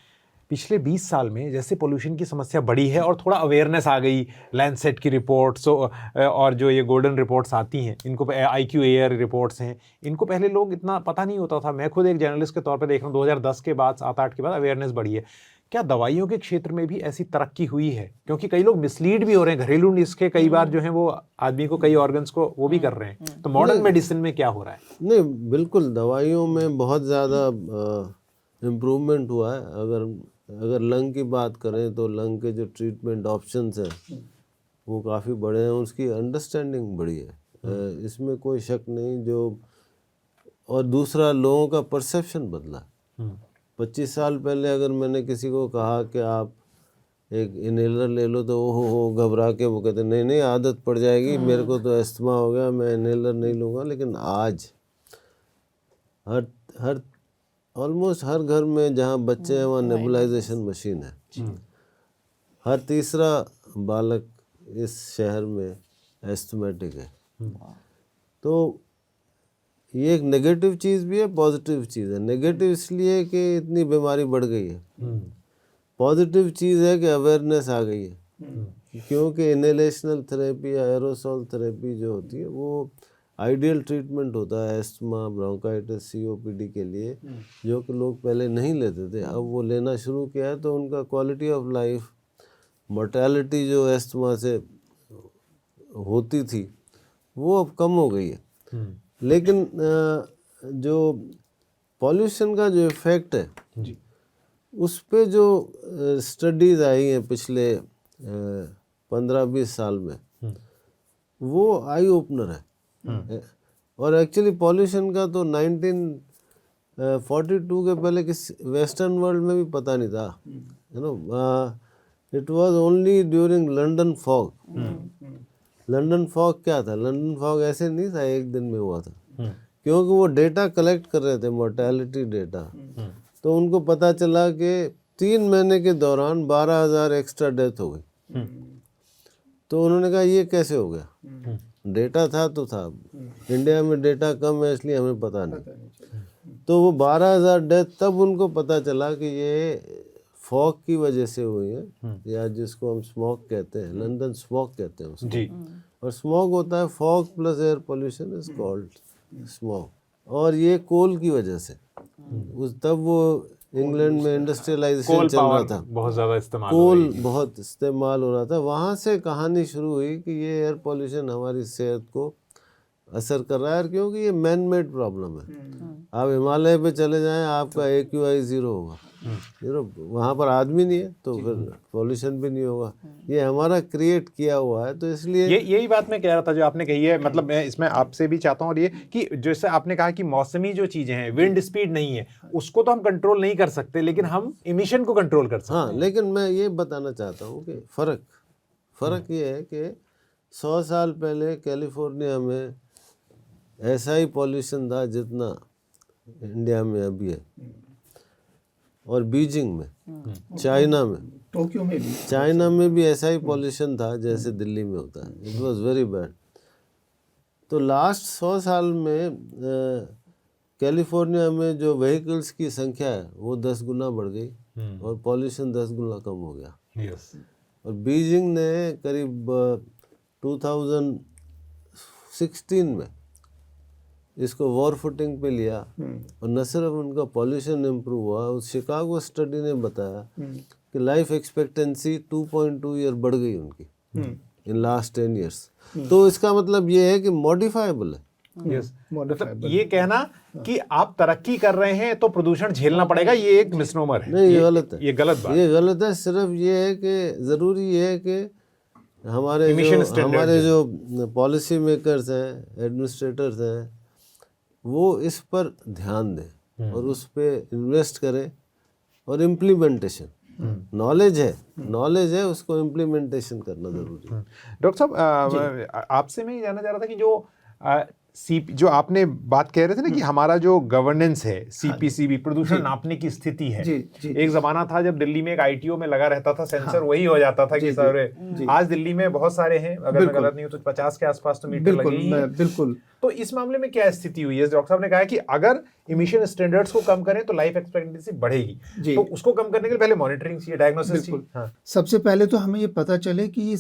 पिछले 20 साल में जैसे पोल्यूशन की समस्या बढ़ी है और थोड़ा अवेयरनेस आ गई, लैंडसेट की रिपोर्ट्स और जो ये गोल्डन रिपोर्ट्स आती हैं, इनको IQAir रिपोर्ट्स हैं, इनको पहले लोग इतना पता नहीं होता था। मैं खुद एक जर्नलिस्ट के तौर पे देख रहा हूँ 2010 के बाद, 7-8 के बाद अवेयरनेस बढ़ी है। क्या दवाइयों के क्षेत्र में भी ऐसी तरक्की हुई है? क्योंकि कई लोग मिसलीड भी हो रहे हैं, घरेलू नुस्खे कई बार जो हैं वो आदमी को कई ऑर्गन्स को वो भी कर रहे हैं। तो मॉडर्न मेडिसिन में क्या हो रहा है? नहीं, बिल्कुल दवाइयों में बहुत ज़्यादा इम्प्रूवमेंट हुआ है। अगर लंग की बात करें तो लंग के जो ट्रीटमेंट ऑप्शंस हैं वो काफ़ी बड़े हैं, उसकी अंडरस्टैंडिंग बड़ी है, इसमें कोई शक नहीं। और दूसरा, लोगों का परसेप्शन बदला। 25 साल पहले अगर मैंने किसी को कहा कि आप एक इनहेलर ले लो तो वो घबरा के वो कहते नहीं आदत पड़ जाएगी, मेरे को तो अस्थमा हो गया, मैं इनहेलर नहीं लूँगा। लेकिन आज हर ऑलमोस्ट हर घर में जहाँ बच्चे हैं वहाँ नेबुलाइजेशन मशीन है। हर तीसरा बालक इस शहर में एस्थमेटिक है। तो ये एक नेगेटिव चीज़ भी है, पॉजिटिव चीज़ है। नेगेटिव इसलिए कि इतनी बीमारी बढ़ गई है, पॉजिटिव चीज़ है कि अवेयरनेस आ गई है। क्योंकि इनहेलेशनल थेरेपी या एरोसोल थेरेपी जो होती है वो आइडियल ट्रीटमेंट होता है एस्थमा, ब्रोंकाइटिस, COPD के लिए, जो कि लोग पहले नहीं लेते थे। अब वो लेना शुरू किया है तो उनका क्वालिटी ऑफ लाइफ, मोर्टेलिटी जो एस्थमा से होती थी वो अब कम हो गई है। लेकिन जो पॉल्यूशन का जो इफ़ेक्ट है उस पे जो स्टडीज़ आई हैं पिछले 15-20 साल में, वो आई ओपनर है। और एक्चुअली पॉल्यूशन का तो 1942 के पहले किस वेस्टर्न वर्ल्ड में भी पता नहीं था, it was only during London fog. London fog क्या था? लंदन फॉग ऐसे नहीं था एक दिन में हुआ था, क्योंकि वो डेटा कलेक्ट कर रहे थे, मोर्टेलिटी डेटा। तो उनको पता चला कि 3 महीने के दौरान 12,000 एक्स्ट्रा डेथ हो गई। तो उन्होंने कहा ये कैसे हो गया? डेटा था तो था, इंडिया में डेटा कम है इसलिए हमें पता नहीं। तो वो 12,000 डेथ तब उनको पता चला कि ये फॉग की वजह से हुई है, या जिसको हम स्मॉक कहते हैं, लंदन स्मॉक कहते हैं उसको। और स्मॉक होता है fog plus air pollution is called smog. और ये कोल की वजह से, तब वो इंग्लैंड में इंडस्ट्रियलाइजेशन चल रहा था, बहुत ज़्यादा इस्तेमाल, कोल बहुत इस्तेमाल हो रहा था। वहाँ से कहानी शुरू हुई कि ये एयर पोल्यूशन हमारी सेहत को असर कर रहा है, क्योंकि ये मैन मेड प्रॉब्लम है। आप हिमालय पे चले जाएं, आपका AQI 0 होगा, 0। वहाँ पर आदमी नहीं है तो फिर पॉल्यूशन भी नहीं होगा। ये हमारा क्रिएट किया हुआ है, तो इसलिए यही बात मैं कह रहा था जो आपने कही है। मतलब मैं इसमें आपसे भी चाहता हूँ, और ये कि जैसे आपने कहा कि मौसमी जो चीजें हैं, विंड स्पीड नहीं है, उसको तो हम कंट्रोल नहीं कर सकते, लेकिन हम इमिशन को कंट्रोल कर सकते हैं। हाँ, लेकिन मैं ये बताना चाहता हूँ कि फ़र्क ये है कि 100 साल पहले कैलिफोर्निया में ऐसा ही पॉल्यूशन था जितना इंडिया में अभी है, और बीजिंग में, चाइना में, टोक्यो में भी, चाइना में भी ऐसा ही पॉल्यूशन था जैसे दिल्ली में होता है। It was very bad. तो लास्ट 100 साल में कैलिफोर्निया में जो व्हीकल्स की संख्या है वो 10 गुना बढ़ गई और पॉल्यूशन 10 गुना कम हो गया। यस। और बीजिंग ने करीब 2016 में इसको वॉर फुटिंग पे लिया, और न सिर्फ उनका पॉल्यूशन इम्प्रूव हुआ, उस शिकागो स्टडी ने बताया कि लाइफ एक्सपेक्टेंसी 2.2 ईयर बढ़ गई उनकी इन लास्ट 10 ईयर्स। तो इसका मतलब ये है कि मॉडिफाइबल है। यस, मतलब ये कहना कि आप तरक्की कर रहे हैं तो प्रदूषण झेलना पड़ेगा, ये एक मिसनोमर है। नहीं, ये गलत है, ये गलत बात। ये गलत है। सिर्फ ये है कि ज़रूरी ये है कि हमारे जो पॉलिसी मेकर्स हैं, एडमिनिस्ट्रेटर्स हैं, वो इस पर ध्यान दें और उस पर इन्वेस्ट करें। और इम्प्लीमेंटेशन, नॉलेज है, उसको इम्प्लीमेंटेशन करना जरूरी है। डॉक्टर साहब, आपसे मैं ये जानना चाह रहा था कि जो आपने बात कह रहे थे ना कि हमारा जो गवर्नेंस है, CPCB, प्रदूषण नापने की स्थिति है। एक जमाना था जब दिल्ली में एक ITO में लगा रहता था सेंसर, वही हो जाता था कि सर आज दिल्ली में बहुत सारे हैं, अगर मैं गलत नहीं हूं तो 50 के आसपास तो मीटर लगे ही हैं। बिल्कुल। तो इस मामले में क्या स्थिति हुई है? डॉक्टर साहब ने कहा कि अगर इमिशन स्टैंडर्ड्स को कम करें तो लाइफ एक्सपेक्टेंसी बढ़ेगी, तो उसको कम करने के लिए पहले मॉनिटरिंग चाहिए, डायग्नोसिस चाहिए। हाँ। सबसे पहले तो हमें ये पता चले कि ये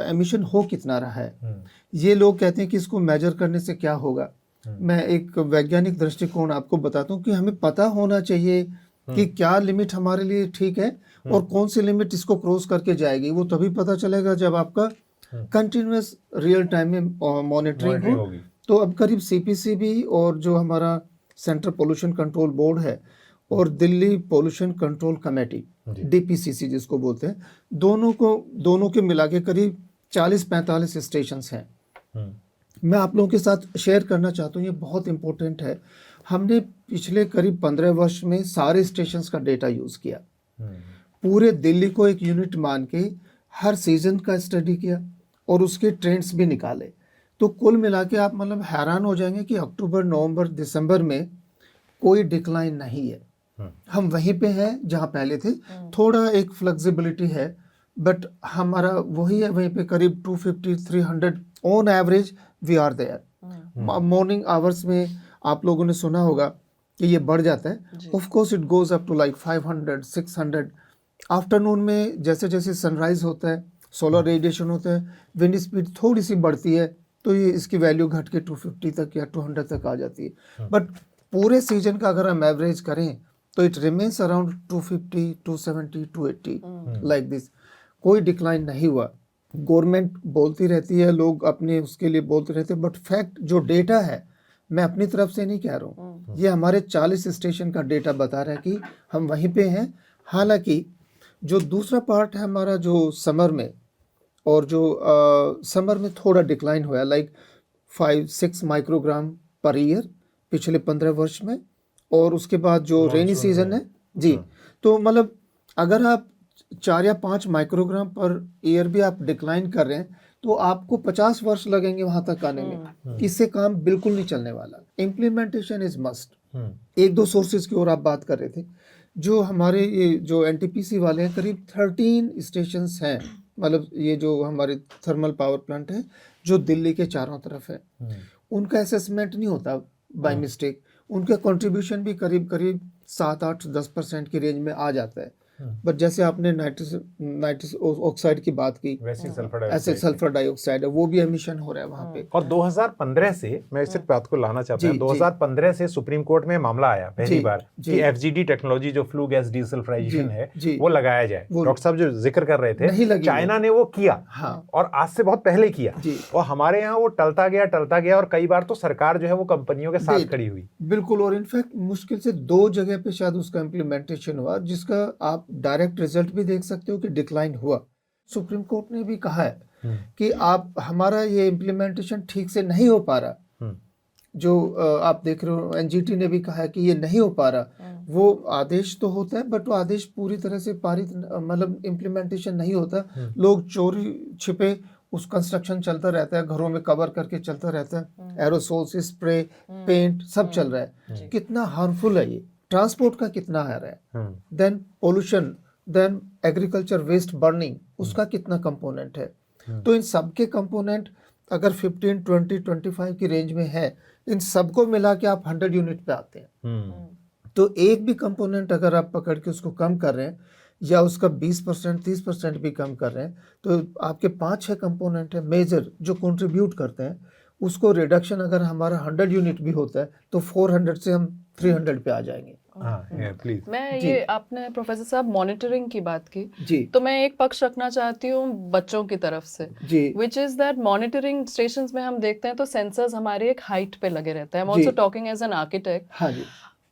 एमिशन हो कितना रहा है। ये लोग कहते हैं कि इसको मेजर करने से क्या होगा। मैं एक वैज्ञानिक दृष्टिकोण आपको बताता हूँ कि हमें पता होना चाहिए कि क्या लिमिट हमारे लिए ठीक है और कौन सी लिमिट इसको क्रॉस करके जाएगी। वो तभी पता चलेगा जब आपका कंटिन्यूअस रियल टाइम में मॉनिटरिंग हो। तो अब करीब CPCB और जो हमारा सेंट्रल पोल्यूशन कंट्रोल बोर्ड है और Delhi pollution control committee, DPCC जिसको बोलते हैं, दोनों के मिला के करीब 40-45 स्टेशंस हैं। मैं आप लोगों के साथ शेयर करना चाहता हूँ, ये बहुत इम्पोर्टेंट है। हमने पिछले करीब 15 वर्ष में सारे स्टेशंस का डेटा यूज़ किया, पूरे दिल्ली को एक यूनिट मान के हर सीजन का स्टडी किया और उसके ट्रेंड्स भी निकाले। तो कुल मिला के आप मतलब हैरान हो जाएंगे कि अक्टूबर, नवंबर, दिसंबर में कोई डिक्लाइन नहीं है। हम वहीं पे हैं जहाँ पहले थे, थोड़ा एक फ्लेक्सिबिलिटी है, बट हमारा वही है वहीं पे करीब 250-300 on average we are there. Morning hours में आप लोगों ने सुना होगा कि ये बढ़ जाता है, of course it goes up to like 500-600। Afternoon में जैसे जैसे सनराइज होता है, सोलर रेडिएशन होता है, विंड स्पीड थोड़ी सी बढ़ती है, तो ये इसकी वैल्यू घट के 250 तक या 200 तक आ जाती है। बट पूरे सीजन का अगर हम एवरेज करें तो it remains around 250, 270, 280 like this. कोई डिक्लाइन नहीं हुआ। गवर्नमेंट बोलती रहती है, लोग अपने उसके लिए बोलते रहते हैं, बट फैक्ट जो डेटा है, मैं अपनी तरफ से नहीं कह रहा हूँ, ये हमारे 40 स्टेशन का डेटा बता रहा है कि हम वहीं पे हैं। हालांकि जो दूसरा पार्ट है हमारा जो समर में, और जो समर में थोड़ा डिक्लाइन हुआ, लाइक 5-6 माइक्रोग्राम पर ईयर पिछले 15 वर्ष में, और उसके बाद जो रेनी सीजन है जी, तो मतलब अगर आप 4 या 5 माइक्रोग्राम पर ईयर भी आप डिक्लाइन कर रहे हैं तो आपको 50 वर्ष लगेंगे वहां तक आने में। इससे काम बिल्कुल नहीं चलने वाला। Implementation is must. एक दो सोर्सेज की ओर आप बात कर रहे थे, जो हमारे ये जो NTPC वाले हैं, करीब 13 स्टेशंस हैं, मतलब ये जो हमारे थर्मल पावर प्लांट है जो दिल्ली के चारों तरफ है, उनका असेसमेंट नहीं होता बाय मिस्टेक। उनका कंट्रीब्यूशन भी करीब करीब 7-8-10% की रेंज में आ जाता है। बट जैसे आपने नाइट्रस ऑक्साइड की बात की, वैसे ऐसे सल्फर डाइऑक्साइड है, वो भी एमिशन हो रहा है वहाँ पे। और 2015 से मैं इस बात को लाना चाहता हूँ, 2015 से सुप्रीम कोर्ट में मामला आया पहली बार कि एफजीडी टेक्नोलॉजी जो फ्लू गैस डीसल्फराइजेशन है वो लगाया जाए। डॉक्टर साहब जो जिक्र कर रहे थे, चाइना ने वो किया और आज से बहुत पहले किया, और हमारे यहाँ वो टलता गया और कई बार तो सरकार जो है वो कंपनियों के साथ खड़ी हुई। बिल्कुल, और इनफैक्ट मुश्किल से 2 जगह पे शायद उसका इम्प्लीमेंटेशन हुआ, जिसका आप डायरेक्ट रिजल्ट भी देख सकते हो कि डिक्लाइन हुआ। सुप्रीम कोर्ट ने भी कहा है कि आप हमारा ये इम्प्लीमेंटेशन ठीक से नहीं हो पा रहा, जो आप देख रहे हो एनजीटी ने भी कहा है कि ये नहीं हो पा रहा। वो आदेश तो होता है बट वो आदेश पूरी तरह से पारित मतलब इम्प्लीमेंटेशन नहीं होता। लोग चोरी छिपे उस कंस्ट्रक्शन चलता रहता है, घरों में कवर करके चलता रहता है, एरोसोल स्प्रे पेंट सब चल रहा है। कितना हार्मफुल है ये, ट्रांसपोर्ट का कितना आ रहा है, then pollution, then agriculture waste burning, उसका कितना कंपोनेंट है। तो इन सब के कंपोनेंट अगर 15, 20, 25 की रेंज में है, इन सबको मिला के आप 100 यूनिट पे आते हैं। तो एक भी कंपोनेंट अगर आप पकड़ के उसको कम कर रहे हैं या उसका 20%, 30% भी कम कर रहे हैं, तो आपके 5-6 कंपोनेंट है मेजर जो कंट्रीब्यूट करते हैं। उसको रिडक्शन अगर हमारा 100 यूनिट भी होता है तो 400 से हम 300 पे आ जाएंगे। प्लीज। मैं ये आपने प्रोफेसर साहब मॉनिटरिंग की बात की जी, तो मैं एक पक्ष रखना चाहती हूँ बच्चों की तरफ से जी, which is that monitoring stations में हम देखते हैं तो सेंसर्स हमारे एक हाइट पे लगे रहते हैं। I am also talking as an architect. हाँ जी।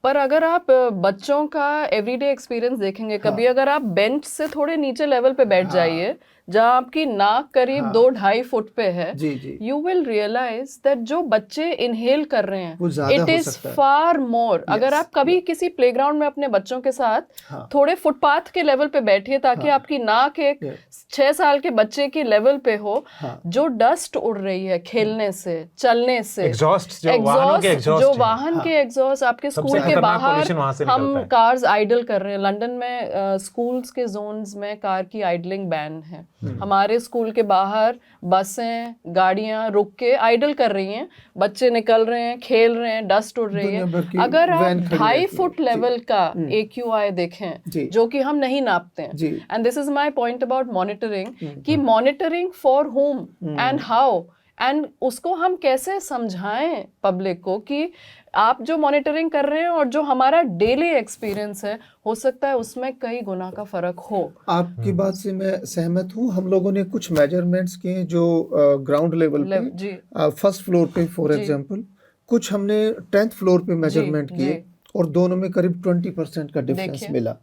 पर अगर आप बच्चों का एवरीडे एक्सपीरियंस देखेंगे, कभी अगर आप बेंच से थोड़े नीचे लेवल पे बैठ जाइए जहाँ आपकी नाक करीब 2-2.5 फुट पे है, यू विल रियलाइज दैट जो बच्चे इनहेल कर रहे हैं इट इज फार मोर। अगर आप कभी किसी प्लेग्राउंड में अपने बच्चों के साथ थोड़े फुटपाथ के लेवल पे बैठिए ताकि आपकी नाक एक 6 साल के बच्चे की लेवल पे हो, जो डस्ट उड़ रही है खेलने से, चलने से, एग्जॉस्ट जो वाहन के एग्जॉस्ट आपके स्कूल के बाहर हम कार्स आइडल कर रहे हैं। लंदन में स्कूल्स के जोन्स में कार की आइडलिंग बैन है। हमारे स्कूल के बाहर बसें, गाड़ियां रुक के आइडल कर रही हैं, बच्चे निकल रहे हैं, खेल रहे हैं, डस्ट उड़ रही है। अगर आप 2.5 फुट लेवल का AQI देखें जो कि हम नहीं नापते हैं, and this is my point about monitoring, कि monitoring for home and how, and उसको हम कैसे समझाएं पब्लिक को कि आप जो मॉनिटरिंग कर रहे हैं और जो हमारा डेली एक्सपीरियंस है, हो सकता है उसमें कई गुना का फर्क हो। आपकी बात से मैं सहमत हूँ। हम लोगों ने कुछ मेजरमेंट्स किए जो ग्राउंड लेवल पे, फर्स्ट फ्लोर पे फॉर एग्जांपल, कुछ हमने 10th फ्लोर पे मेजरमेंट किए और दोनों में करीब 20% का डिफरेंस मिला।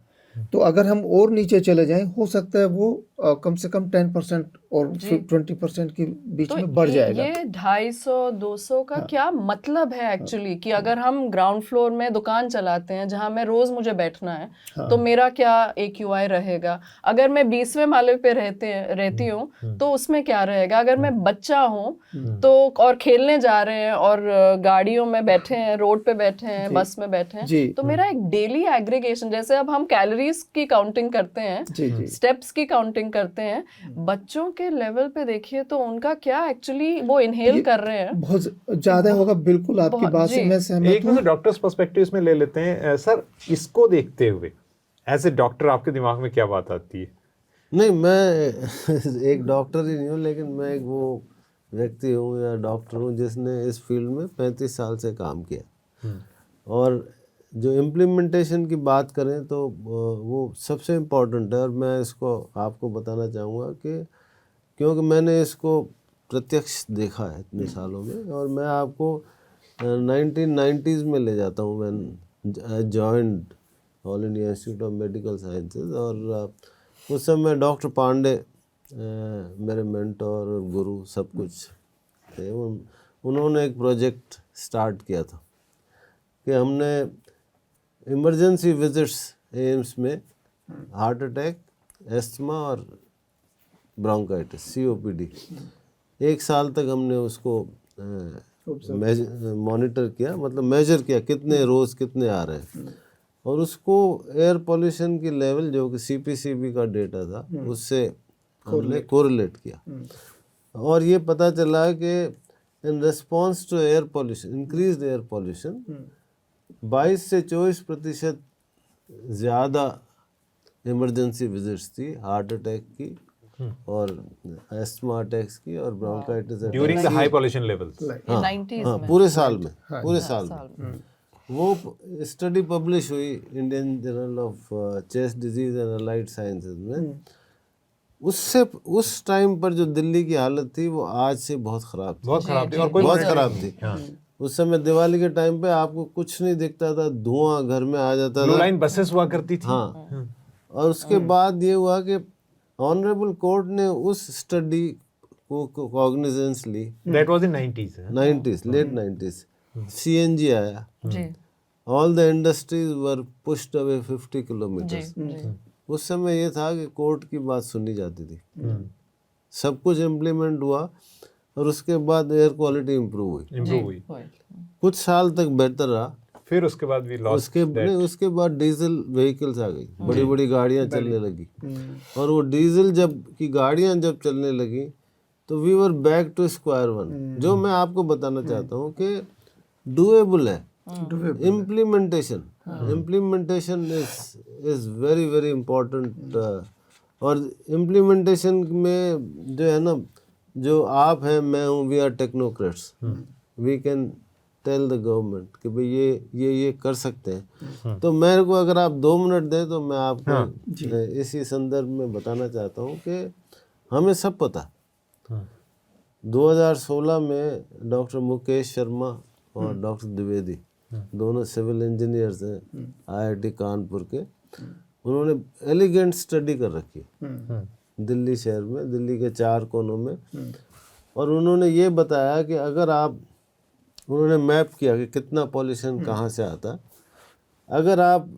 तो अगर हम और नीचे चले जाएं, हो सकता है वो कम से कम 10% और 20% के बीच तो में बढ़ जाएगा। ये 250-200 का क्या मतलब है एक्चुअली, कि अगर हम ग्राउंड फ्लोर में दुकान चलाते हैं जहां मैं रोज मुझे बैठना है, तो मेरा क्या AQI रहेगा। अगर मैं 20वें माले पे रहती हूँ तो उसमें क्या रहेगा। अगर मैं बच्चा हूँ तो और खेलने जा रहे हैं और गाड़ियों में बैठे हैं, रोड पे बैठे हैं, बस में बैठे हैं, तो मेरा एक डेली एग्रीगेशन, जैसे अब हम कैलोरीज की काउंटिंग करते हैं, स्टेप्स की काउंटिंग करते हैं, बच्चों के लेवल पे देखिए तो उनका क्या एक्चुअली वो इनहेल कर रहे हैं बहुत ज्यादा होगा। बिल्कुल आपकी बात से मैं सहमत हूं। एक डॉक्टर्स पर्सपेक्टिव इसमें ले लेते हैं सर, इसको देखते हुए एज ए डॉक्टर आपके दिमाग में क्या बात आती है? नहीं, मैं एक डॉक्टर ही नहीं हूँ, लेकिन मैं एक वो व्यक्ति हूँ या डॉक्टर हूँ जिसने इस फील्ड में 35 साल से काम किया। और जो इम्प्लीमेंटेशन की बात करें तो वो सबसे इम्पोर्टेंट है। और मैं इसको आपको बताना चाहूँगा कि क्योंकि मैंने इसको प्रत्यक्ष देखा है इतने सालों में, और मैं आपको 1990s में ले जाता हूँ। मैं joined all India institute of medical sciences, और उस समय डॉक्टर पांडे मेरे मेंटोर और गुरु सब कुछ थे। उन्होंने एक प्रोजेक्ट स्टार्ट किया था कि हमने इमरजेंसी विजिट्स एम्स में हार्ट अटैक, एस्थमा और ब्रोंकाइटिस COPD 1 साल तक हमने उसको मॉनिटर किया, मतलब मेजर किया कितने रोज़ कितने आ रहे हैं, और उसको एयर पोल्यूशन की लेवल जो कि CPCB का डेटा था उससे हमने कोरिलेट किया। और ये पता चला कि in response to air pollution, increase air pollution, 22 से 24% ज़्यादा इमरजेंसी विजिट्स थी, हार्ट अटैक की और एस्थमा अटैक्स की और bronchitis during the high pollution levels. हाँ, 90s हाँ, में। पूरे साल में, पूरे साल में। वो स्टडी पब्लिश हुई Indian journal of chest disease and allied sciences में। उससे उस टाइम पर जो दिल्ली की हालत थी वो आज से बहुत खराब थी, बहुत खराब थी और कोई बहुत खराब थी। उस समय दिवाली के टाइम पे आपको कुछ नहीं दिखता था, धुआं घर में आ जाता ब्लू था। लाइन बसेस हुआ करती थी। हाँ, और उसके बाद ये हुआ कि ऑनरेबल कोर्ट ने उस स्टडी को कॉग्निजेंस ली। That was in 90s। 90s, late 90s। CNG आया, जी all the industries were pushed away 50 kilometre. जी उस समय ये था कि कोर्ट की बात सुनी जाती थी। सब कुछ इम्प्लीमेंट हुआ और उसके बाद एयर क्वालिटी इम्प्रूव हुई। कुछ साल तक बेहतर रहा, फिर उसके बाद भी लॉस्ट। उसके बाद डीजल व्हीकल्स आ गई, बड़ी बड़ी गाड़ियां चलने लगी। और वो डीजल की गाड़ियां जब चलने लगी तो we were back to square one. जो मैं आपको बताना चाहता हूँ कि डूएबल है। Implementation is very very important. और इम्प्लीमेंटेशन में जो है ना, जो आप हैं, मैं हूँ, we are technocrats. We can tell the government कि भाई ये कर सकते हैं। तो मेरे को अगर आप 2 मिनट दें तो मैं आपको इसी संदर्भ में बताना चाहता हूँ कि हमें सब पता। 2016 में डॉक्टर मुकेश शर्मा और डॉक्टर द्विवेदी, दोनों सिविल इंजीनियर्स हैं IIT कानपुर के। उन्होंने एलिगेंट स्टडी कर रखी दिल्ली शहर में, दिल्ली के 4 कोनों में। और उन्होंने ये बताया कि अगर आप, उन्होंने मैप किया कि कितना पॉल्यूशन कहाँ से आता। अगर आप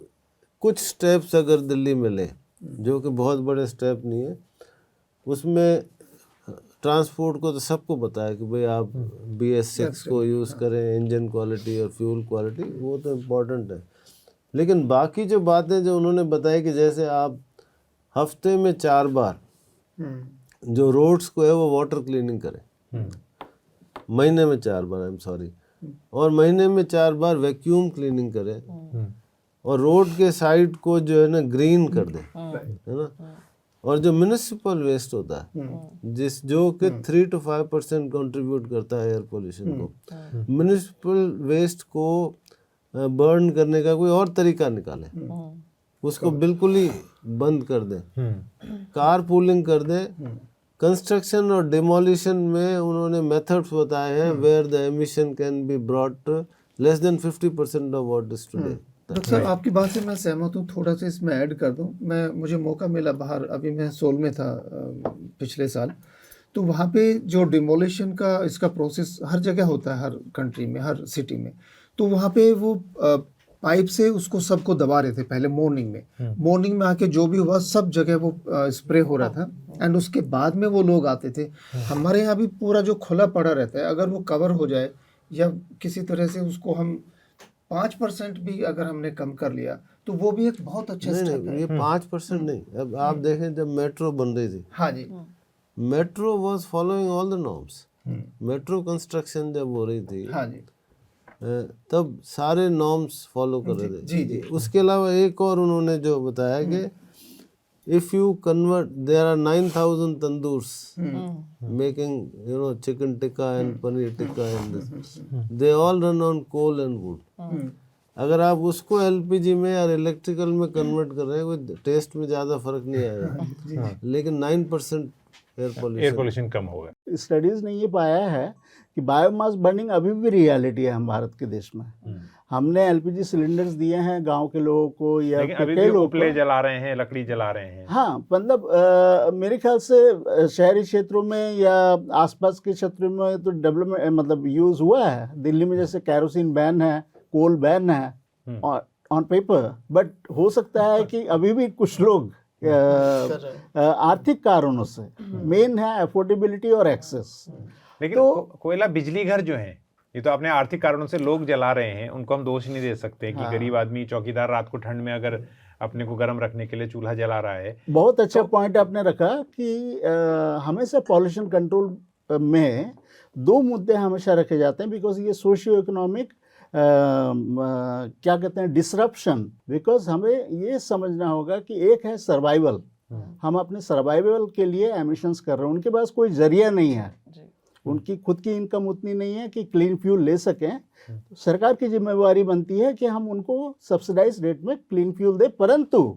कुछ स्टेप्स अगर दिल्ली में लें, जो कि बहुत बड़े स्टेप नहीं है, उसमें ट्रांसपोर्ट को तो सबको पता है कि भाई आप BS6 को यूज़ करें, इंजन क्वालिटी और फ्यूल क्वालिटी, वो तो इम्पोर्टेंट है। लेकिन बाकी जो बातें जो उन्होंने बताई कि जैसे आप हफ्ते में 4 बार जो रोड्स को है वो वाटर क्लीनिंग करें, महीने में 4 बार, आई एम सॉरी, और महीने में 4 बार वैक्यूम क्लीनिंग करें, और रोड के साइड को जो है ना ग्रीन कर दें, है ना। और जो म्युनिसिपल वेस्ट होता है, जो कि 3 to 5% कंट्रीब्यूट करता है एयर पोल्यूशन को, म्युनिसिपल वेस्ट को बर्न करने का कोई और तरीका निकालें, उसको बिल्कुल ही बंद कर दें, कार पूलिंग कर दें। कंस्ट्रक्शन और डिमोलिशन में उन्होंने मेथड्स बताए हैं where the emission can be brought less than 50% of what is today. Doctor साहब, आपकी बात से मैं सहमत हूँ। थोड़ा सा इसमें ऐड कर दूँ, मुझे मौका मिला बाहर, अभी मैं सोल में था पिछले साल, तो वहाँ पे जो डिमोलिशन का इसका प्रोसेस हर जगह होता है, हर कंट्री में, हर सिटी में। तो वहाँ पे वो पाइप से उसको सबको दबा रहे थे पहले मॉर्निंग में आके जो भी हुआ सब जगह वो स्प्रे हो रहा था। एंड उसके बाद में वो लोग आते थे। हमारे यहाँ भी पूरा जो खुला पड़ा रहता है, अगर वो कवर हो जाए या किसी तरह से उसको हम 5% भी अगर हमने कम कर लिया तो वो भी एक बहुत अच्छा स्टेप है। ये 5% नहीं। अब आप देखें, जब मेट्रो बन रही थी, हाँ जी, metro was following all the norms. Metro construction जब हो रही थी, हाँ जी, तब सारे नॉर्म्स फॉलो कर रहे थे। जी जी। उसके अलावा एक और उन्होंने जो बताया कि if you convert, there are 9,000 tandoors making, chicken tikka and paneer tikka and this. They all run on coal and wood. अगर आप उसको LPG में या इलेक्ट्रिकल में कन्वर्ट कर रहे हैं, कोई टेस्ट में ज़्यादा फर्क नहीं आएगा, लेकिन 9% एयर पोल्यूशन कम होगा। स्टडीज़ ने ये पाया है कि बायोमास बर्निंग अभी भी रियलिटी है हम भारत के देश में। हमने LPG सिलेंडर्स दिए हैं गांव के लोगों को, या अभी भी उपले जला रहे हैं, लकड़ी जला रहे हैं। हाँ, मतलब मेरे ख्याल से शहरी क्षेत्रों में या आसपास के क्षेत्रों में तो डेवलपमेंट मतलब यूज़ हुआ है। दिल्ली में जैसे कैरोसिन बैन है, कोल बैन है ऑन पेपर, बट हो सकता है कि अभी भी कुछ लोग आर्थिक कारणों से, मेन है अफोर्डेबिलिटी और एक्सेस। लेकिन कोयला बिजली घर जो हैं, ये तो आपने आर्थिक कारणों से लोग जला रहे हैं, उनको हम दोष नहीं दे सकते कि गरीब आदमी चौकीदार रात को ठंड में अगर अपने को गर्म रखने के लिए चूल्हा जला रहा है। बहुत अच्छा पॉइंट आपने रखा कि हमेशा पॉल्यूशन कंट्रोल में 2 मुद्दे हमेशा रखे जाते हैं, बिकॉज ये सोशियो इकोनॉमिक क्या कहते हैं डिसरप्शन, बिकॉज हमें ये समझना होगा कि एक है सर्वाइवल, हम अपने सर्वाइवल के लिए एमिशंस कर रहे हैं, उनके पास कोई जरिया नहीं है, उनकी खुद की इनकम उतनी नहीं है कि क्लीन फ्यूल ले सकें। तो सरकार की जिम्मेवारी बनती है कि हम उनको सब्सिडाइज रेट में क्लीन फ्यूल दें, परंतु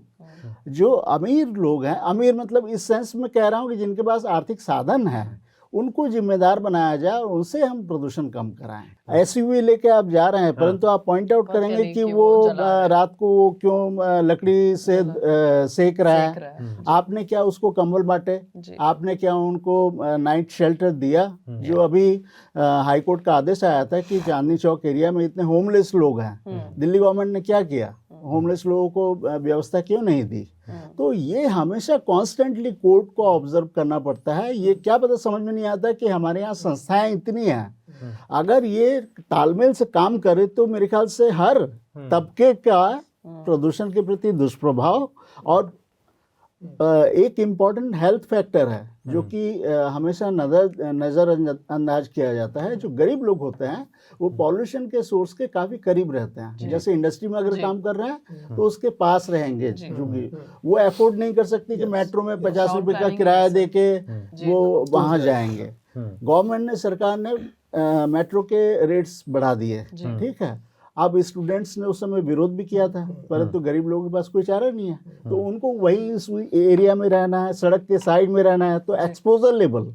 जो अमीर लोग हैं, अमीर मतलब इस सेंस में कह रहा हूँ कि जिनके पास आर्थिक साधन है, उनको जिम्मेदार बनाया जाए और उनसे हम प्रदूषण कम कराएं। एसयूवी लेके आप जा रहे हैं, परंतु आप पॉइंट आउट करेंगे कि वो रात को क्यों लकड़ी से सेक रहा है, आपने क्या उसको कंबल बांटे, आपने क्या उनको नाइट शेल्टर दिया। जो अभी हाई कोर्ट का आदेश आया था कि चांदनी चौक एरिया में इतने होमलेस लोग हैं, दिल्ली गवर्नमेंट ने क्या किया, होमलेस लोगों को व्यवस्था क्यों नहीं दी। तो ये हमेशा कॉन्स्टेंटली कोर्ट को ऑब्जर्व करना पड़ता है। ये क्या पता समझ में नहीं आता कि हमारे यहाँ संस्थाएं इतनी हैं, अगर ये तालमेल से काम करे तो मेरे ख्याल से हर तबके का प्रदूषण के प्रति दुष्प्रभाव और एक इम्पॉर्टेंट हेल्थ फैक्टर है जो कि हमेशा नज़रअंदाज किया जाता है। जो गरीब लोग होते हैं वो पॉल्यूशन के सोर्स के काफ़ी करीब रहते हैं। जैसे इंडस्ट्री में अगर काम कर रहे हैं तो उसके पास रहेंगे, जो कि वो अफोर्ड नहीं कर सकती कि मेट्रो में 50 रुपये का किराया दे के वो वहाँ जाएंगे। गवर्नमेंट ने, सरकार ने मेट्रो के रेट्स बढ़ा दिए, ठीक है। अब स्टूडेंट्स ने उस समय विरोध भी किया था, परंतु गरीब लोगों के पास कोई चारा नहीं है, तो उनको वही इस एरिया में रहना है, सड़क के साइड में रहना है, तो एक्सपोजर लेवल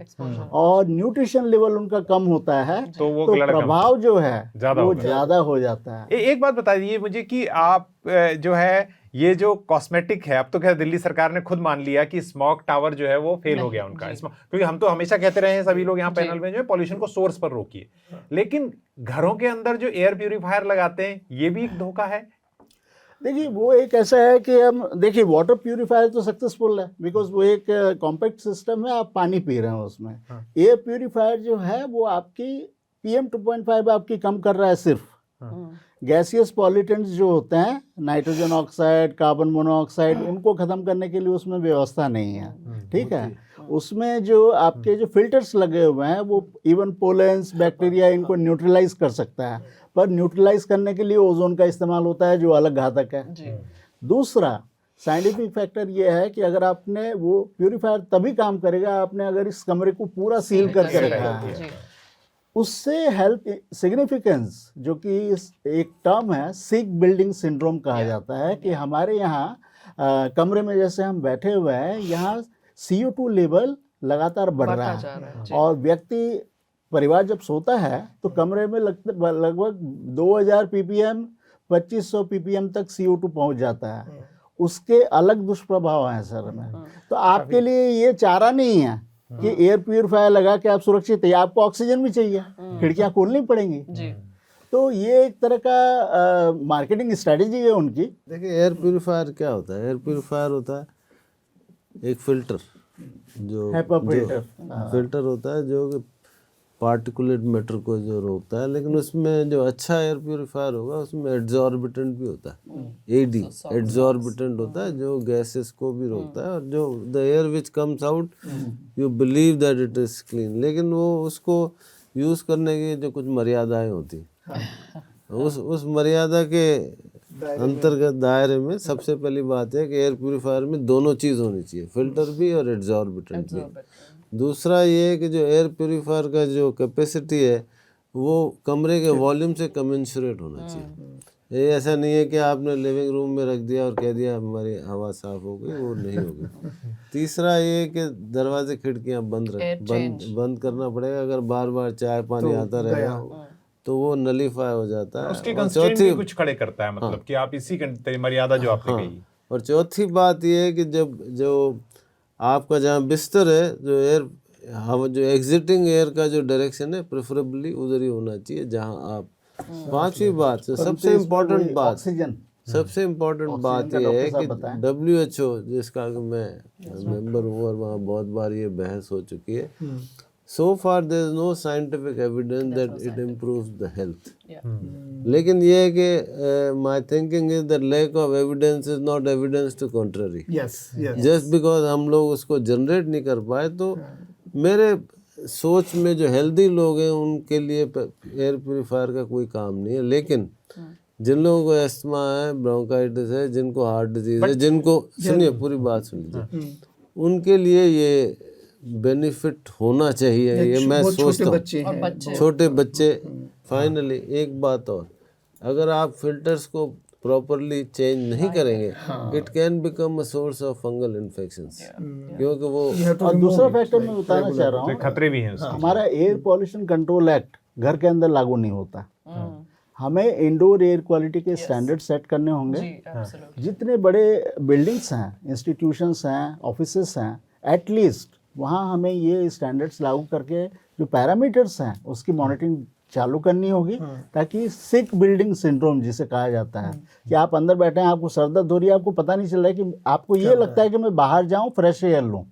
और न्यूट्रिशन लेवल उनका कम होता है, तो प्रभाव जो है वो ज़्यादा हो जाता है। एक बात बता दीजिए मुझे कि आप जो है ये जो कॉस्मेटिक है, अब तो क्या दिल्ली सरकार ने खुद मान लिया कि स्मॉग टावर जो है वो फेल हो गया उनका, क्योंकि हम तो हमेशा कहते रहे हैं सभी लोग यहाँ पैनल में जो है पॉल्यूशन को सोर्स पर रोकिए, लेकिन घरों के अंदर जो एयर प्यूरिफायर लगाते हैं ये भी एक धोखा है। देखिए वो एक ऐसा है कि हम देखिए वाटर प्यूरिफायर तो सक्सेसफुल है, बिकॉज वो एक कॉम्पैक्ट सिस्टम है, आप पानी पी रहे हैं उसमें। एयर प्यूरिफायर जो है वो आपकी PM 2.5 आपकी कम कर रहा है सिर्फ। गैसियस पॉल्यूटेंट्स जो होते हैं, नाइट्रोजन ऑक्साइड, कार्बन मोनोऑक्साइड, उनको ख़त्म करने के लिए उसमें व्यवस्था नहीं है, ठीक है। उसमें जो आपके जो फिल्टर्स लगे हुए हैं वो इवन पोलेंस, बैक्टीरिया, इनको न्यूट्रलाइज कर सकता है, पर न्यूट्रलाइज करने के लिए ओजोन का इस्तेमाल होता है जो अलग घातक है। दूसरा साइंटिफिक फैक्टर ये है कि अगर आपने वो प्यूरिफायर तभी काम करेगा आपने अगर इस कमरे को पूरा सील करके रखा है, उससे हेल्थ सिग्निफिकेंस, जो कि एक टर्म है सिक बिल्डिंग सिंड्रोम कहा जाता है, कि हमारे यहाँ कमरे में जैसे हम बैठे हुए हैं, यहाँ CO2 लेवल लगातार बढ़ रहा है, और व्यक्ति परिवार जब सोता है तो कमरे में लगभग 2000 ppm 2500 ppm तक CO2 पहुंच जाता है। उसके अलग दुष्प्रभाव हैं सर में। तो आपके लिए ये चारा नहीं है कि एयर प्यूरिफायर लगा के आप सुरक्षित है, आपको ऑक्सीजन भी चाहिए, खिड़कियां खोलनी पड़ेंगी। तो ये एक तरह का मार्केटिंग स्ट्रेटेजी है उनकी। देखिए एयर प्यूरिफायर क्या होता है, एयर प्यूरिफायर होता है एक फिल्टर, जो फिल्टर होता है जो पार्टिकुलेट मैटर को जो रोकता है, लेकिन उसमें जो अच्छा एयर प्यूरिफायर होगा उसमें एड्जॉर्बिटेंट भी होता है, AD एड्जॉर्बिटेंट होता है जो गैसेस को भी रोकता है, और जो the air which comes out you believe that it is clean, लेकिन वो उसको यूज़ करने की जो कुछ मर्यादाएं होती उस मर्यादा के अंतर्गत दायरे में सबसे पहली बात है कि एयर प्यूरिफायर में दोनों चीज़ होनी चाहिए, फिल्टर भी और एड्जॉर्बिटेंट भी। दूसरा ये है कि जो एयर प्यूरिफायर का जो कैपेसिटी है वो कमरे के वॉल्यूम से कमेंसुरेट होना चाहिए। ये ऐसा नहीं है कि आपने लिविंग रूम में रख दिया और कह दिया हमारी हवा साफ हो गई, वो नहीं होगी। तीसरा ये कि दरवाजे खिड़कियां बंद करना पड़ेगा, अगर बार बार चाय पानी आता रहेगा तो वो नलीफाई हो जाता है। उसके कंस्ट्रेंट भी कुछ खड़े करता है, मतलब कि आप इसी मर्यादा जो आपने कही। और चौथी बात ये है कि जब जो आपका जहाँ बिस्तर है, जो एग्जिटिंग एयर का जो डायरेक्शन है प्रेफरेबली उधर ही होना चाहिए जहाँ आप। पांचवी बात सबसे इम्पोर्टेंट बात, सबसे इम्पोर्टेंट बात यह है कि WHO जिसका मैं मेंबर हूँ और वहाँ बहुत बार ये बहस हो चुकी है, so far there is no scientific evidence that it improves the health. लेकिन ये है कि my thinking is that lack of evidence is not evidence to contrary. Just because हम लोग उसको जनरेट नहीं कर पाए, तो मेरे सोच में जो हेल्दी लोग हैं उनके लिए एयर प्यूरिफायर का कोई काम नहीं है। लेकिन जिन लोगों को अस्थमा है, ब्रोंकाइटिस है, जिनको हार्ट डिजीज है, जिनको, सुनिए पूरी बात सुन लीजिए, उनके लिए ये बेनिफिट होना चाहिए। ये मैं सोचता हूँ, छोटे बच्चे। फाइनली एक बात और, अगर आप फिल्टर्स को प्रॉपरली चेंज नहीं करेंगे, it can become a source of fungal infections, क्योंकि वो। और दूसरा फैक्टर मैं बताना चाह रहा हूँ, खतरे भी हैं उसके। हमारा एयर पॉल्यूशन कंट्रोल एक्ट घर के अंदर लागू नहीं होता। हमें इंडोर एयर क्वालिटी के स्टैंडर्ड सेट करने होंगे। जितने बड़े बिल्डिंग्स हैं, इंस्टीट्यूशंस हैं, ऑफिसेस हैं, एटलीस्ट वहाँ हमें ये स्टैंडर्ड्स लागू करके जो पैरामीटर्स हैं उसकी मॉनिटरिंग चालू करनी होगी, ताकि सिक बिल्डिंग सिंड्रोम जिसे कहा जाता है, कि आप अंदर बैठे हैं, आपको सर दर्द हो रही है, आपको पता नहीं चल रहा है, कि आपको ये लगता है कि मैं बाहर जाऊं फ्रेश एयर लूं,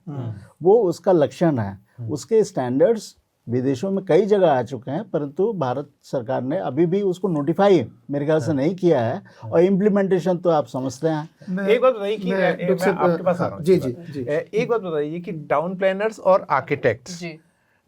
वो उसका लक्षण है। उसके स्टैंडर्ड्स विदेशों में कई जगह आ चुके हैं, परंतु भारत सरकार ने अभी भी उसको नोटिफाई मेरे ख्याल से नहीं किया है, और इम्प्लीमेंटेशन तो आप समझते हैं। एक बात बताइए कि मैं आपके पास आ रहा हूं। जी जी जी, एक बात बताइए कि टाउन प्लानर्स और आर्किटेक्ट्स,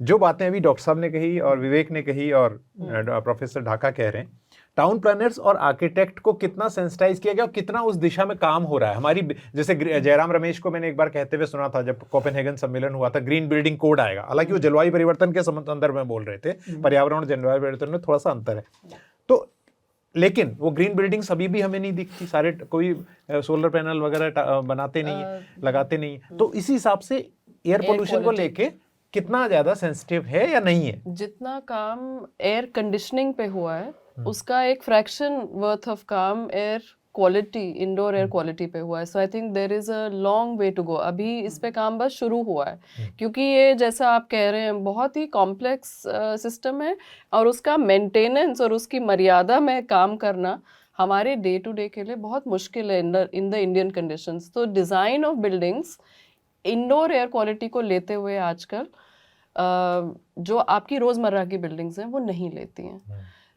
जो बातें अभी डॉक्टर साहब ने कही और विवेक ने कही और प्रोफेसर ढाका कह रहे हैं, टाउन प्लानर्स और आर्किटेक्ट को कितना सेंसिटाइज किया गया और कितना उस दिशा में काम हो रहा है? हमारी, जैसे जयराम रमेश को मैंने एक बार कहते हुए सुना था जब कोपेनहेगन सम्मेलन हुआ था, ग्रीन बिल्डिंग कोड आएगा। हालांकि वो जलवायु परिवर्तन के संदर्भ में बोल रहे थे, पर्यावरण और जलवायु परिवर्तन में थोड़ा सा अंतर है। तो लेकिन वो ग्रीन बिल्डिंग्स अभी भी हमें नहीं दिखती, सारे कोई सोलर पैनल वगैरह बनाते नहीं है, लगाते नहीं है। तो इसी हिसाब से एयर पोल्यूशन को लेके कितना ज्यादा सेंसिटिव है या नहीं है? जितना काम एयर कंडीशनिंग पे हुआ है, उसका एक फ्रैक्शन वर्थ ऑफ काम air quality, indoor air quality पे हुआ है। So I think there is a long way to go. अभी इस पे काम बस शुरू हुआ है, क्योंकि ये जैसा आप कह रहे हैं बहुत ही कॉम्प्लेक्स सिस्टम है, और उसका मेंटेनेंस और उसकी मर्यादा में काम करना हमारे डे टू डे के लिए बहुत मुश्किल है इन द इंडियन कंडीशंस। तो design of buildings indoor air quality को लेते हुए आजकल जो आपकी रोज़मर्रा की बिल्डिंग्स हैं वो नहीं लेती हैं,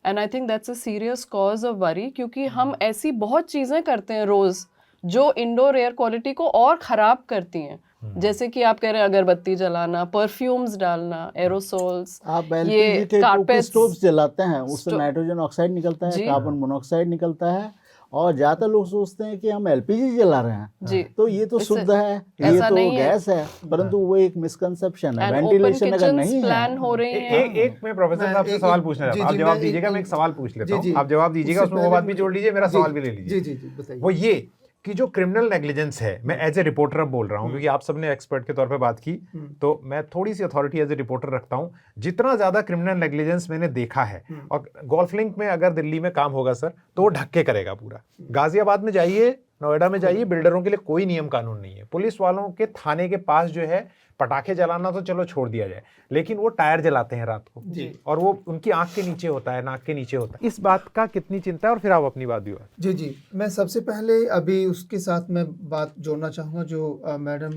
and I think that's a serious cause of worry, क्योंकि हम ऐसी बहुत चीज़ें करते हैं रोज़ जो इंडोर एयर क्वालिटी को और ख़राब करती हैं। जैसे कि आप कह रहे हैं अगरबत्ती जलाना, परफ्यूम्स डालना, एरोसोल्स, आप एलपीजी के कुकर स्टोव्स जलाते हैं, उससे नाइट्रोजन ऑक्साइड निकलता है, कार्बन मोनोऑक्साइड निकलता है, और ज्यादातर लोग सोचते हैं कि हम एलपीजी जला रहे हैं, तो ये तो शुद्ध है, ये तो गैस है, परंतु वो एक मिसकंसेप्शन है। वेंटिलेशन अगर नहीं प्लान हो रही है। एक मैं प्रोफेसर साहब से सवाल पूछना चाहता हूं, आप जवाब दीजिएगा, मैं एक सवाल पूछ लेता हूं, आप जवाब दीजिएगा, उसमें वो बात भी जोड़ लीजिए, मेरा सवाल भी ले लीजिए। जी जी बताइए। वो ये कि जो क्रिमिनल नेग्लिजेंस है, मैं एज ए रिपोर्टर अब बोल रहा हूँ, क्योंकि आप सबने एक्सपर्ट के तौर पे बात की, तो मैं थोड़ी सी अथॉरिटी एज ए रिपोर्टर रखता हूँ। जितना ज्यादा क्रिमिनल नेग्लिजेंस मैंने देखा है, और गोल्फ लिंक में अगर दिल्ली में काम होगा सर, तो वो ढक के करेगा पूरा। गाजियाबाद में जाइए, नोएडा में जाइए, बिल्डरों के लिए कोई नियम कानून नहीं है। पुलिस वालों के थाने के पास जो है, पटाखे जलाना तो चलो छोड़ दिया जाए, लेकिन वो टायर जलाते हैं रात को, और वो उनकी आंख के नीचे होता है, नाक के नीचे होता है। इस बात का कितनी चिंता है? और फिर आप अपनी बात भी। जी जी, मैं सबसे पहले अभी उसके साथ मैं बात जोड़ना चाहूँगा जो मैडम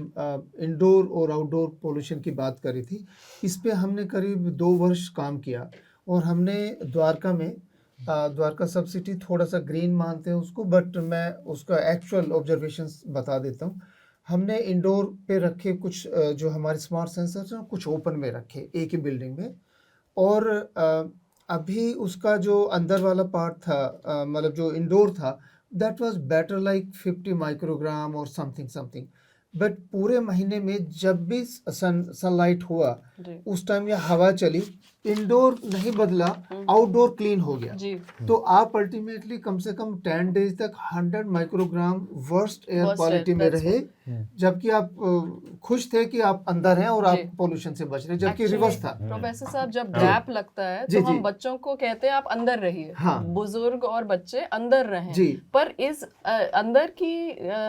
इंडोर और आउटडोर पोल्यूशन की बात करी थी। इस पे हमने करीब 2 वर्ष काम किया, और हमने द्वारका में, द्वारका सब सिटी थोड़ा सा ग्रीन मानते हैं उसको, बट मैं उसका एक्चुअल ऑब्जर्वेशंस बता देता हूँ। हमने इंडोर पे रखे कुछ जो हमारे स्मार्ट सेंसर्स हैं, कुछ ओपन में रखे एक ही बिल्डिंग में, और अभी उसका जो अंदर वाला पार्ट था, मतलब जो इंडोर था, that was better like 50 microgram और समथिंग, बट पूरे महीने में जब भी सनलाइट हुआ उस टाइम या हवा चली, इंडोर नहीं बदला, आउटडोर क्लीन हो गया। तो आप अल्टीमेटली कम से कम 10 डेज तक 100 माइक्रोग्राम वर्स्ट एयर क्वालिटी में रहे, जबकि आप खुश थे कि आप अंदर हैं और आप पोल्यूशन से बच रहे, जबकि रिवर्स था। प्रोफेसर साहब, जब गैप लगता है तो हम बच्चों को कहते हैं आप अंदर रहिए, बुजुर्ग और बच्चे अंदर रहें, पर इस अंदर की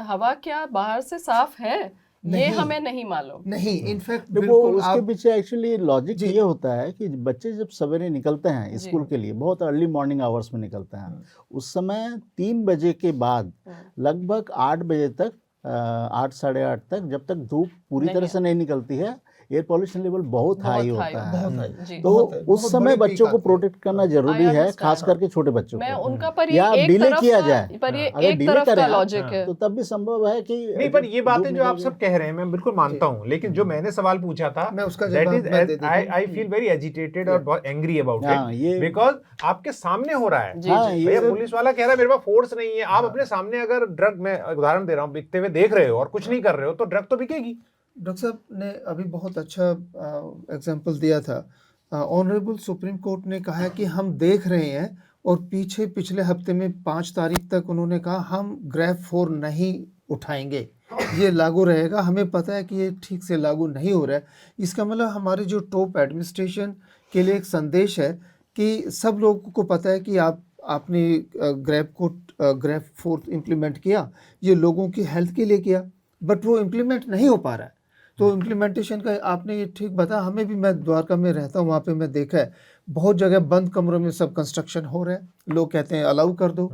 हवा क्या बाहर से साफ है, ये हमें नहीं मालूम। नहीं, इनफैक्ट बिल्कुल उसके पीछे एक्चुअली लॉजिक ये होता है कि बच्चे जब सवेरे निकलते हैं स्कूल के लिए, बहुत अर्ली मॉर्निंग आवर्स में निकलते हैं, उस समय 3 बजे के बाद लगभग 8 बजे तक, 8 साढ़े 8 तक, जब तक धूप पूरी तरह से नहीं निकलती है, एयर पॉल्यूशन लेवल बहुत हाई होता है, बहुत हाई जी। तो उस समय बच्चों को प्रोटेक्ट करना जरूरी है, understand. खास करके छोटे बच्चों मैं को। उनका पर या ये एक डिले तरफ किया का, जाए, पर ये अगर एक डिले तरफ करें का आप, लॉजिक है। तो तब भी संभव है कि नहीं, पर ये बातें धूप जो आप निकल सब कह रहे हैं मैं बिल्कुल मानता हूँ, लेकिन जो मैंने सवाल पूछा था, मैं उसका दैट जवाब इज मैं दे देता हूँ। आई फील वेरी एजिटेटेड और बहुत एंग्री अबाउट हाँ, इट, ये- बिकॉज आपके सामने हो रहा है। जी, हाँ, जी। भैया ये पुलिस वाला कह रहा है मेरे पास फोर्स नहीं है, आप अपने सामने अगर ड्रग, मैं उदाहरण दे रहा हूँ, बिकते हुए देख रहे हो और कुछ नहीं कर रहे हो तो ड्रग तो बिकेगी। डॉक्टर साहब ने अभी बहुत अच्छा एग्जांपल दिया था। ऑनरेबल सुप्रीम कोर्ट ने कहा है कि हम देख रहे हैं, और पिछले हफ्ते में 5 तारीख तक उन्होंने कहा हम ग्रैब 4 नहीं उठाएंगे, ये लागू रहेगा। हमें पता है कि ये ठीक से लागू नहीं हो रहा है। इसका मतलब हमारे जो टॉप एडमिनिस्ट्रेशन के लिए एक संदेश है कि सब लोगों को पता है कि आपने ग्रैब 4 इम्प्लीमेंट किया, ये लोगों की हेल्थ के लिए किया, बट वो इम्प्लीमेंट नहीं हो पा रहा है। तो इम्प्लीमेंटेशन का आपने ये ठीक बताया, हमें भी, मैं द्वारका में रहता हूँ, वहाँ पे मैं देखा है बहुत जगह बंद कमरों में सब कंस्ट्रक्शन हो रहा है, लोग कहते हैं अलाउ कर दो,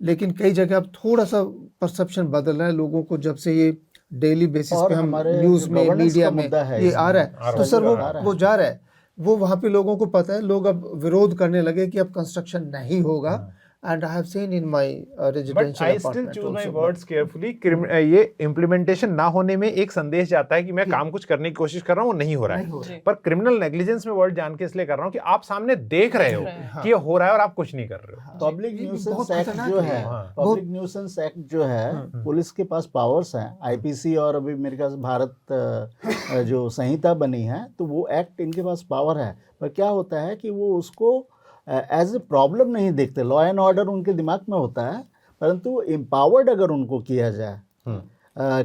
लेकिन कई जगह अब थोड़ा सा परसेप्शन बदल रहा है लोगों को, जब से ये डेली बेसिस और पे हम हमारे न्यूज़ जो में, governance मीडिया का में मुद्दा है ये इसमें, आ रहा है, तो सर वो जा रहा है, वो वहाँ पे लोगों को पता है, लोग अब विरोध करने लगे कि अब कंस्ट्रक्शन नहीं होगा। And I have seen in my but residential I still choose my words carefully. ये इम्प्लीमेंटेशन ना होने में एक संदेश जाता है कि मैं काम कुछ करने की कोशिश कर रहा हूँ, वो नहीं हो रहा है। पर क्रिमिनल नेग्लिजेंस में वर्ड जान के इसलिए कर रहा हूँ कि आप सामने देख रहे हो कि ये हो रहा है और आप कुछ नहीं कर रहे हो। पब्लिक न्यूसेंस एक्ट जो है, पब्लिक न्यूसेंस एक्ट जो है, पुलिस के पास पावर्स हैं, आईपीसी और अभी मेरे ख्याल से भारत जो संहिता बनी है, तो वो एक्ट इनके पास पावर है। पर क्या होता है कि वो उसको एज ए प्रॉब्लम नहीं देखते, लॉ एंड ऑर्डर उनके दिमाग में होता है, परंतु एम्पावर्ड अगर उनको किया जाए,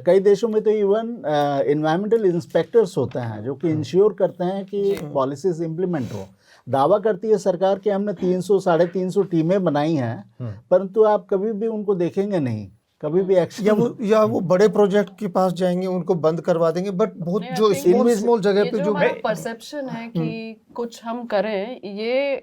कई देशों में तो इवन एनवायरमेंटल इंस्पेक्टर्स होते हैं जो कि इंश्योर करते हैं कि पॉलिसीज इम्प्लीमेंट हो। दावा करती है सरकार कि हमने 300-350 टीमें बनाई हैं, परंतु आप कभी भी उनको देखेंगे नहीं, कभी भी एक्शन, या वो बड़े प्रोजेक्ट के पास जाएंगे, उनको बंद करवा देंगे, बट बहुत नहीं, I जो think स्मॉल जगह पे जो परसेप्शन है कि कुछ हम करें, ये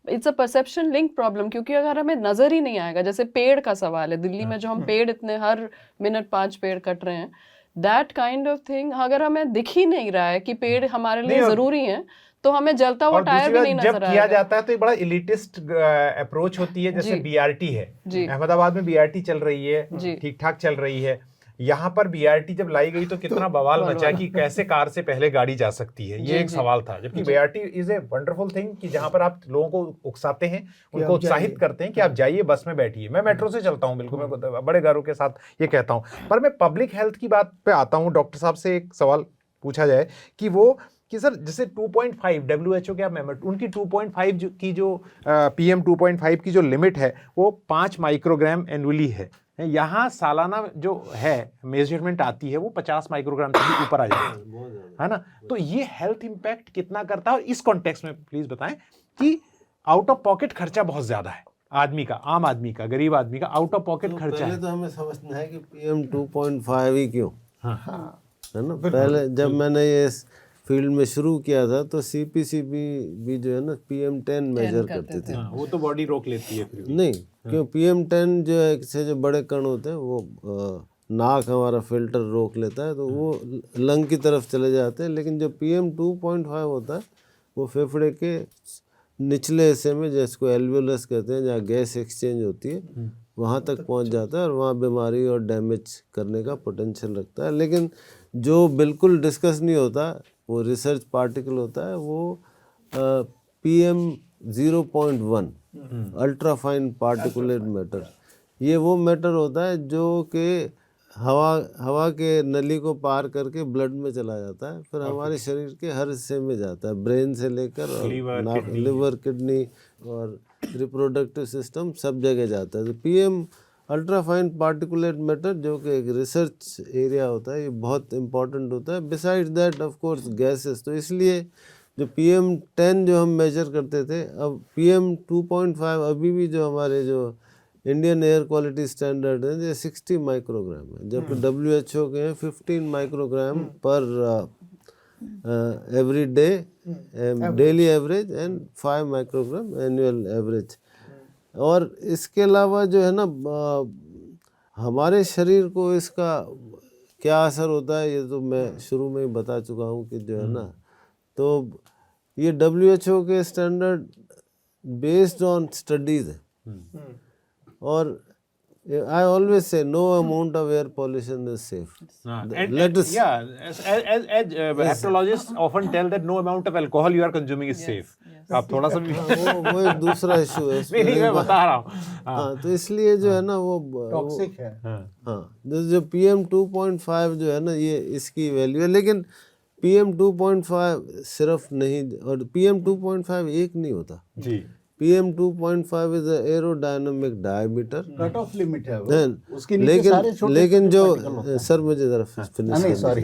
it's a perception link problem, क्योंकि अगर हमें नजर ही नहीं आएगा, जैसे पेड़ का सवाल है, दिल्ली में जो हम पेड़ इतने हर मिनट 5 पेड़ कट रहे हैं, दैट काइंड ऑफ थिंग, अगर हमें दिख ही नहीं रहा है कि पेड़ हमारे लिए जरूरी है, तो हमें जलता हुआ टायर भी नहीं नजर जब किया जाता है तो ये बड़ा इलिटिस्ट अप्रोच होती है। जैसे बीआरटी है, अहमदाबाद में बीआरटी चल रही है, ठीक ठाक चल रही है। यहाँ पर बीआरटी जब लाई गई तो कितना बवाल मचा कि कैसे कार से पहले गाड़ी जा सकती है, ये एक सवाल था। जबकि BRT is a wonderful thing कि जहां पर आप लोगों को उकसाते हैं, उनको उत्साहित करते हैं कि आप जाइए, बस में बैठिए। मैं मेट्रो से चलता हूँ, बिल्कुल मैं बड़े गर्व के साथ ये कहता हूँ। पर मैं पब्लिक हेल्थ की बात पे आता हूँ। डॉक्टर साहब से एक सवाल पूछा जाए कि सर जैसे 2.5 WHO के आप मेंबर, उनकी 2.5 की जो PM 2.5 की जो लिमिट है वो 5 माइक्रोग्राम एनुअली है। यहाँ सालाना जो है मेजरमेंट आती है वो 50 माइक्रोग्राम से भी ऊपर आ जाती है ना। तो ये हेल्थ इंपैक्ट कितना करता है, और इस कॉन्टेक्स्ट में प्लीज बताएं कि आउट ऑफ पॉकेट खर्चा बहुत ज्यादा है आदमी का, आम आदमी का, गरीब आदमी का आउट ऑफ पॉकेट खर्चा है। तो हमें समझना है कि PM 2.5 ही क्यों, है ना। पहले जब मैंने ये फील्ड में शुरू किया था तो CPCB भी जो है ना PM10 मेजर करते थे। वो तो बॉडी रोक लेती है फिर नहीं, क्यों PM10 जो है से जो बड़े कण होते हैं वो नाक हमारा फिल्टर रोक लेता है, तो वो लंग की तरफ चले जाते हैं। लेकिन जो PM 2.5 होता है वो फेफड़े के निचले हिस्से में, जिसको एल्वियोलस कहते हैं, जहाँ गैस एक्सचेंज होती है, वहाँ तक पहुँच जाता है और वहाँ बीमारी और डैमेज करने का पोटेंशियल रखता है। लेकिन जो बिल्कुल डिस्कस नहीं होता वो रिसर्च पार्टिकल होता है, वो PM 0.1 ultra fine particulate matter. ये वो मैटर होता है जो कि हवा के नली को पार करके ब्लड में चला जाता है, फिर हमारे शरीर के हर हिस्से में जाता है, ब्रेन से लेकर लिवर, किडनी और रिप्रोडक्टिव सिस्टम, सब जगह जाता है। तो PM ultra fine particulate matter जो कि एक रिसर्च एरिया होता है, ये बहुत इंपॉर्टेंट होता है। Besides that of course gases. तो इसलिए जो PM10 जो हम मेजर करते थे, अब PM 2.5 अभी भी जो हमारे जो इंडियन एयर क्वालिटी स्टैंडर्ड है ये 60 माइक्रोग्राम है, जबकि WHO के हैं 15 माइक्रोग्राम पर every day, daily average, and 5 microgram annual average. और इसके अलावा जो है ना, हमारे शरीर को इसका क्या असर होता है ये तो मैं शुरू में ही बता चुका हूँ कि जो है ना, तो ये WHO के स्टैंडर्ड बेस्ड ऑन स्टडीज है, और I always say no amount of air pollution is safe. Let us Hepatologists often tell that no amount of alcohol you are consuming is safe. आप थोड़ा सा भी वो एक दूसरा इशू है, नहीं मैं बता रहा हूँ। हाँ, तो इसलिए जो है ना वो टॉक्सिक है। हाँ, जो PM 2.5 जो है ना, ये इसकी वैल्यू है, लेकिन PM 2.5 सिर्फ नहीं, और PM 2.5 एक नहीं होता जी। PM 2.5 is aerodynamic diameter, cut off limit है वो। Then, उसके नीचे सारे छोटे लेकिन जो particle होते हैं। सर मुझे जरा फिनिश नहीं सॉरी,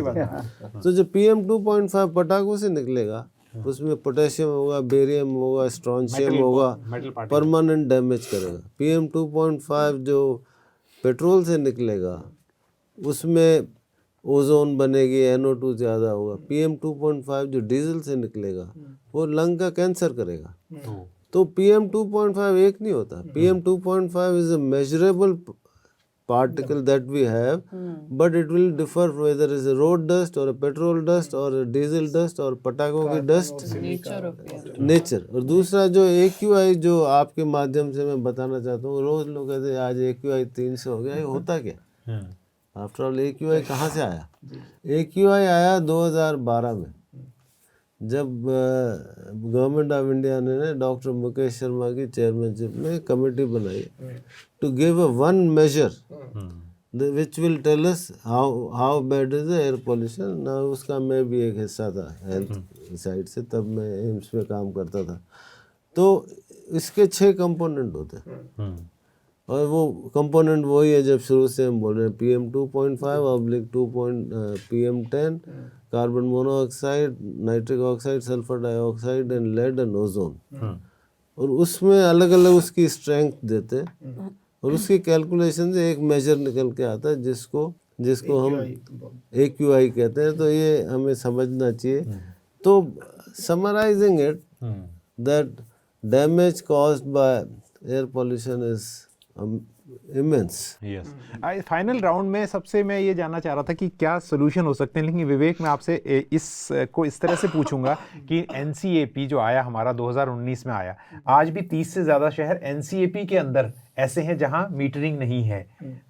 तो जो PM 2.5 पटाखों से निकलेगा उसमें पोटेशियम होगा, बेरियम होगा, स्ट्रॉन्शियम होगा, परमानेंट डैमेज करेगा। PM 2.5 जो पेट्रोल से निकलेगा उसमें ओजोन बनेगी, NO2 ज़्यादा होगा। PM 2.5 जो डीजल से निकलेगा वो लंग का कैंसर करेगा। तो PM 2.5 एक नहीं होता। PM 2.5 is a measurable particle that we have, but it will differ whether it's a road dust or a petrol dust or a diesel dust or पटाखों की dust, नेचर। और दूसरा जो AQI जो आपके माध्यम से मैं बताना चाहता हूँ, रोज लोग कहते हैं आज AQI 300 हो गया, ये होता क्या? आफ्टर ऑल AQI कहाँ से आया? AQI आया 2012 में, जब गवर्नमेंट ऑफ इंडिया ने डॉक्टर मुकेश शर्मा की चेयरमैनशिप में कमेटी बनाई to give a one measure which will tell us how bad is the air pollution ना। उसका मैं भी एक हिस्सा था हेल्थ साइड से, तब मैं एम्स में काम करता था। तो इसके 6 कंपोनेंट होते हैं, और वो कंपोनेंट वही है जब शुरू से हम बोल रहे हैं, PM 2.5/2 PM 10, carbon monoxide, nitric oxide, sulphur dioxide and lead and ozone. और उसमें अलग अलग उसकी स्ट्रेंथ देते हैं, और उसकी कैलकुलेशन से एक मेजर निकल के आता है जिसको हम AQI कहते हैं। तो ये हमें समझना चाहिए। तो summarising it, that damage caused by air pollution is immense. Yes. Final round में सबसे मैं ये जानना चाह रहा था कि क्या सोल्यूशन हो सकते हैं, लेकिन विवेक मैं आपसे इसको इस तरह से पूछूंगा कि NCAP जो आया हमारा 2019 में आया, आज भी 30 से ज़्यादा शहर NCAP के अंदर ऐसे हैं जहां मीटरिंग नहीं है,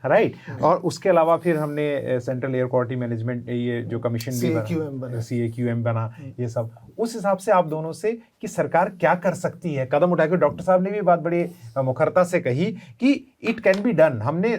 राइट। और उसके अलावा फिर हमने सेंट्रल एयर क्वालिटी मैनेजमेंट ये जो कमीशन भी CAQM बना, ये सब उस हिसाब से आप दोनों से कि सरकार क्या कर सकती है कदम उठाकर। डॉक्टर साहब ने भी बात बड़ी मुखरता से कही कि इट कैन बी डन। हमने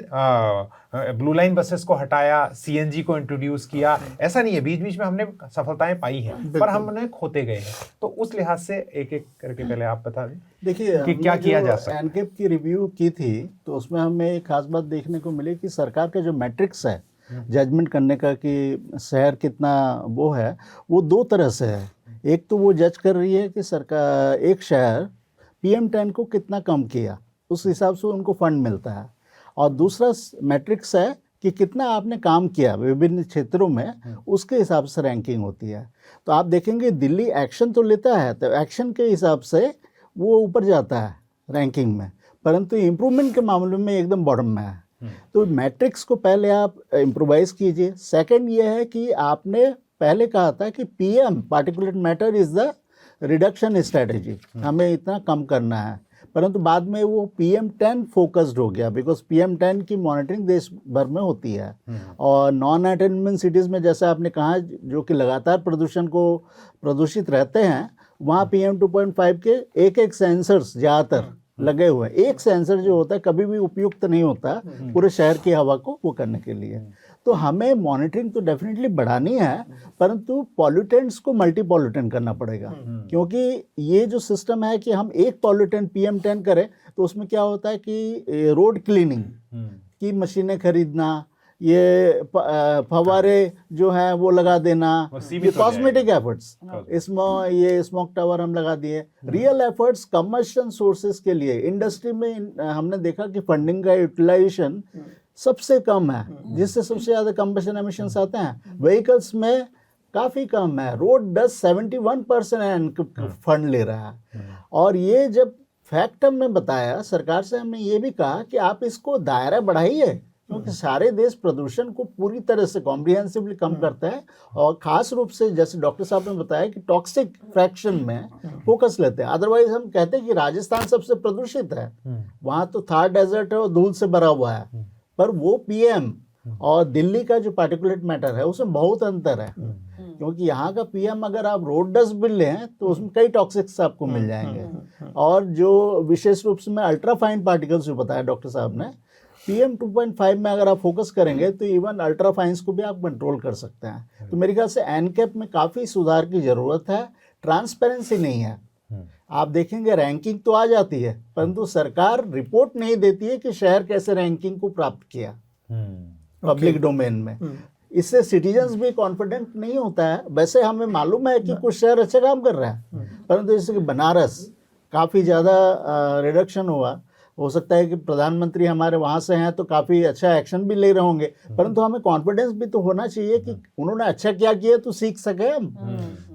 ब्लू लाइन बसेस को हटाया, CNG को इंट्रोड्यूस किया, ऐसा नहीं है, बीच बीच में हमने सफलताएं पाई हैं, पर हमने खोते गए हैं। तो उस लिहाज से एक एक करके पहले आप बता दें। देखिए, कि क्या किया जा सकता है। एनकेप की रिव्यू की थी तो उसमें हमें एक खास बात देखने को मिली कि सरकार के जो मैट्रिक्स है जजमेंट करने का कि शहर कितना वो है, वो 2 तरह से है। एक तो वो जज कर रही है कि सरकार एक शहर PM 10 को कितना कम किया, उस हिसाब से उनको फंड मिलता है। और दूसरा मैट्रिक्स है कि कितना आपने काम किया विभिन्न क्षेत्रों में, उसके हिसाब से रैंकिंग होती है। तो आप देखेंगे दिल्ली एक्शन तो लेता है, तो एक्शन के हिसाब से वो ऊपर जाता है रैंकिंग में, परंतु इम्प्रूवमेंट के मामले में एकदम बॉटम में है। तो मैट्रिक्स को पहले आप इम्प्रोवाइज कीजिए। सेकंड ये है कि आपने पहले कहा था कि PM particulate matter is the reduction strategy, हमें इतना कम करना है, परंतु बाद में वो PM 10 फोकस्ड हो गया, बिकॉज PM 10 की मॉनिटरिंग देश भर में होती है। और नॉन अटेनमेंट सिटीज़ में जैसा आपने कहा जो कि लगातार प्रदूषित रहते हैं, वहाँ PM 2.5 के एक सेंसर्स ज़्यादातर लगे हुए हैं। एक सेंसर जो होता है कभी भी उपयुक्त नहीं होता पूरे शहर की हवा को वो करने के लिए। तो हमें मॉनिटरिंग तो डेफिनेटली बढ़ानी है, परंतु पॉल्यूटेंट्स को मल्टी पॉल्यूटेंट करना पड़ेगा, क्योंकि ये जो सिस्टम है कि हम एक पॉल्यूटेंट PM 10 करें तो उसमें क्या होता है कि रोड क्लीनिंग की मशीनें खरीदना, ये फवारे जो हैं वो लगा देना, ये कॉस्मेटिक एफर्ट्स, इसमें ये स्मोक टावर हम लगा दिए। रियल एफर्ट्स कमर्शियल सोर्सेज के लिए इंडस्ट्री में हमने देखा कि फंडिंग का यूटिलाइजेशन सबसे कम है, जिससे सबसे ज़्यादा कंबशन एमिशंस आते हैं। व्हीकल्स में काफ़ी कम है, रोड 71% फंड ले रहा है। और ये जब फैक्ट हमने बताया सरकार से, हमने ये भी कहा कि आप इसको दायरा बढ़ाइए, क्योंकि सारे देश प्रदूषण को पूरी तरह से कॉम्प्रिहेंसिवली कम करता है, और खास रूप से जैसे डॉक्टर साहब ने बताया कि टॉक्सिक फ्रैक्शन में फोकस लेते हैं। अदरवाइज हम कहते हैं कि राजस्थान सबसे प्रदूषित है, वहाँ तो थार डेजर्ट है और धूल से भरा हुआ है, पर वो पीएम और दिल्ली का जो पार्टिकुलेट मैटर है उसमें बहुत अंतर है, क्योंकि यहाँ का पीएम अगर आप रोड डस्ट बिल लें तो उसमें कई टॉक्सिक्स आपको मिल जाएंगे, और जो विशेष रूप से मैं अल्ट्रा फाइन पार्टिकल्स जो बताया डॉक्टर साहब ने, PM 2.5 में अगर आप फोकस करेंगे तो इवन अल्ट्रा फाइन्स को भी आप कंट्रोल कर सकते हैं। तो मेरे ख्याल से एनकैप में काफ़ी सुधार की ज़रूरत है, ट्रांसपेरेंसी नहीं है। आप देखेंगे रैंकिंग तो आ जाती है, परंतु सरकार रिपोर्ट नहीं देती है कि शहर कैसे रैंकिंग को प्राप्त किया पब्लिक डोमेन में। इससे सिटीजन्स भी कॉन्फिडेंट नहीं होता है। वैसे हमें मालूम है कि कुछ शहर अच्छा काम कर रहा है, परंतु जैसे कि बनारस काफ़ी ज़्यादा रिडक्शन हुआ, हो सकता है कि प्रधानमंत्री हमारे वहाँ से हैं तो काफ़ी अच्छा एक्शन भी ले रहे होंगे, परंतु हमें कॉन्फिडेंस भी तो होना चाहिए कि उन्होंने अच्छा क्या किया तो सीख सके हम।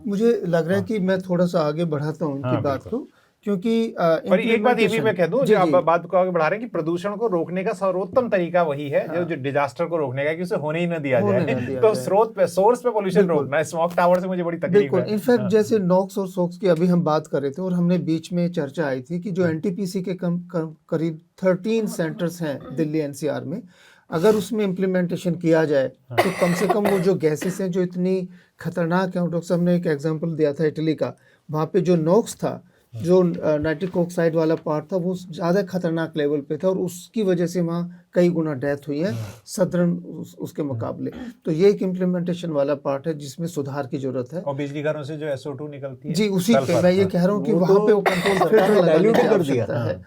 मुझे लग रहा है कि मैं थोड़ा सा आगे बढ़ाता हूँ इनकी बात को, क्योंकि पर एक बात ये भी मैं कह दूं, जो आप बात को आगे बढ़ा रहे हैं कि प्रदूषण को रोकने का सर्वोत्तम तरीका वही है जो डिजास्टर को रोकने का, कि उसे होने ही न दिया जाए। तो स्रोत पे, सोर्स पे पोल्यूशन रोकना है। स्मॉग टावर से मुझे बड़ी तकलीफ है। इनफैक्ट जैसे नॉक्स और सोक्स की अभी हम बात कर रहे थे, और हमने बीच में चर्चा आई थी कि जो एनटीपीसी के करीब 13 सेंटर्स हैं दिल्ली एनसीआर में, अगर उसमें इम्प्लीमेंटेशन किया जाए तो कम से कम वो जो गैसेस हैं जो इतनी खतरनाक हैं, डॉक्टर साहब ने एक एग्जांपल दिया था इटली का, वहाँ पे जो नॉक्स था, जो नाइट्रिक ऑक्साइड वाला पार्ट था, वो ज़्यादा खतरनाक लेवल पे था, और उसकी वजह से वहाँ कई गुना डेथ हुई है सदर्न उसके मुकाबले। तो ये एक इम्प्लीमेंटेशन वाला पार्ट है जिसमें सुधार की जरूरत है। और बिजली घरों से जो SO2 निकलती है, जी उसी पे मैं ये कह रहा हूँ कि वहाँ पे वो कंट्रोल डाइल्यूट कर दिया है।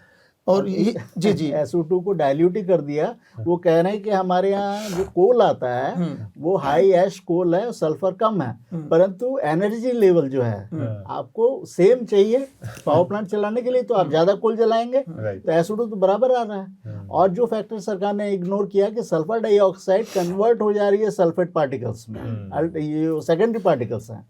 और ये जी SO2 को डाइल्यूट ही कर दिया। वो कह रहे हैं कि हमारे यहाँ जो कोल आता है वो हाई ऐश कोल है, सल्फर कम है, परंतु एनर्जी लेवल जो है आपको सेम चाहिए पावर प्लांट चलाने के लिए, तो आप ज्यादा कोल जलाएंगे तो SO2 तो बराबर आ रहा है। और जो फैक्टर सरकार ने इग्नोर किया कि सल्फर डाइऑक्साइड कन्वर्ट हो जा रही है सल्फेट पार्टिकल्स में, ये सेकेंडरी पार्टिकल्स हैं,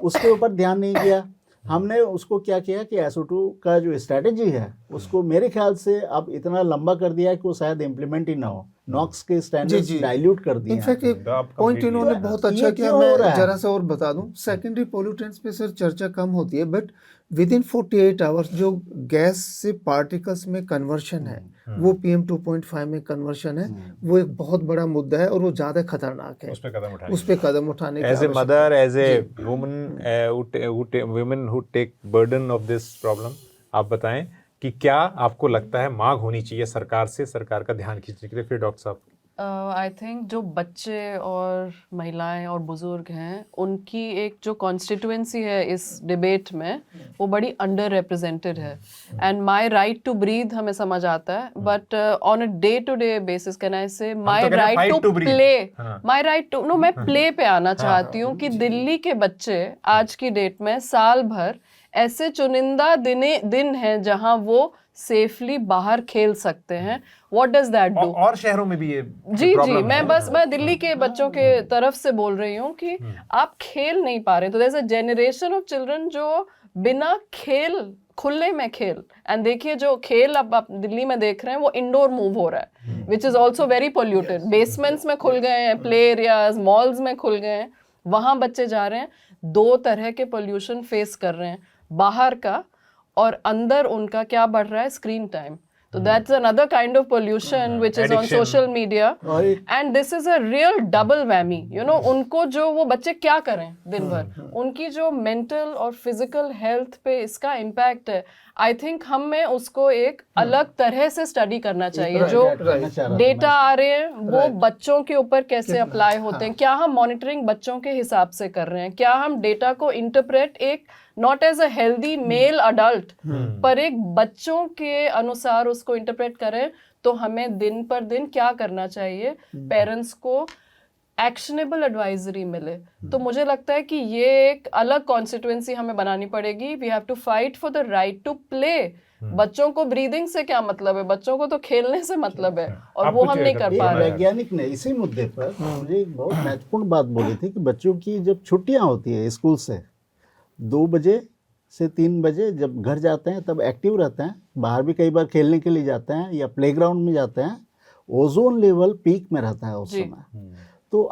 उसके ऊपर ध्यान नहीं किया। हमने उसको क्या किया कि SO2 का जो स्ट्रैटेजी है उसको मेरे ख्याल से अब इतना लंबा कर दिया है कि वो शायद इम्प्लीमेंट ही ना हो। नॉक्स के स्टैंडर्ड्स डाइल्यूट कर दिए। इनफैक्ट एक पॉइंट इन्होंने बहुत अच्छा किया, मैं जरा सा और बता दूं, सेकेंडरी पोल्यूटेंट्स पे सर चर्चा कम होती है, बट विद इन 48 आवर्स जो गैस से पार्टिकल्स में कन्वर्शन है, वो PM 2.5 में कन्वर्शन है, वो एक बहुत बड़ा मुद्दा है और वो ज़्यादा खतरनाक है। उस पर कदम उठाने as a mother, as a woman who take burden of this problem, आप बताएं कि क्या आपको लगता है मांग होनी चाहिए सरकार से, सरकार का ध्यान खींचने के लिए? फिर डॉक्टर साहब। आई थिंक जो बच्चे और महिलाएं और बुजुर्ग हैं, उनकी एक जो कॉन्स्टिट्यूएंसी है इस डिबेट में, वो बड़ी अंडर रिप्रेजेंटेड है। And my right to breathe हमें समझ आता है, but on a day to day basis can I say my right to play, my right to, no, मैं प्ले पे आना चाहती हूँ कि दिल्ली के बच्चे आज की डेट में साल भर ऐसे चुनिंदा दिन हैं जहां वो सेफली बाहर खेल सकते हैं। What does that do? और शहरों में भी ये जी मैं दिल्ली के बच्चों के तरफ से बोल रही हूँ कि आप खेल नहीं पा रहे। तो there's a generation of children जो बिना खेल, खुले में खेल, एंड देखिए जो खेल अब आप दिल्ली में देख रहे हैं वो इंडोर मूव हो रहा है, which is also very polluted. Basements में खुल गए हैं, प्ले एरियाज, मॉल्स में खुल गए हैं, वहां बच्चे जा रहे हैं, दो तरह के पोल्यूशन फेस कर रहे हैं, बाहर का और अंदर उनका क्या बढ़ रहा है, स्क्रीन टाइम। तो that's another kind of pollution which is on social media, and this is a real double whammy, you know। उनको जो वो बच्चे क्या करें दिन भर, उनकी जो मेंटल और फिजिकल हेल्थ पे इसका इम्पैक्ट है। आई थिंक हमें उसको एक अलग तरह से स्टडी करना चाहिए। जो डेटा आ रहे हैं वो बच्चों के ऊपर कैसे अप्लाई होते हैं, क्या हम मॉनिटरिंग बच्चों के हिसाब से कर रहे हैं, क्या हम डेटा को इंटरप्रेट एक not as a healthy male adult पर एक बच्चों के अनुसार उसको इंटरप्रेट करें। तो हमें दिन पर दिन क्या करना चाहिए, पेरेंट्स को एक्शनेबल एडवाइजरी मिले। तो मुझे लगता है कि ये एक अलग कॉन्स्टिट्यूएंसी हमें बनानी पड़ेगी। We have to fight for the right to play. बच्चों को ब्रीदिंग से क्या मतलब है, बच्चों को तो खेलने से मतलब है, और वो हम नहीं कर पा रहे। वैज्ञानिक ने इसी मुद्दे पर मुझे एक बहुत महत्वपूर्ण बात बोली थी कि बच्चों की जब छुट्टियां होती है स्कूल से, 2 बजे से 3 बजे जब घर जाते हैं तब एक्टिव रहते हैं, बाहर भी कई बार खेलने के लिए जाते हैं या प्लेग्राउंड में जाते हैं, ओजोन लेवल पीक में रहता है उस समय। तो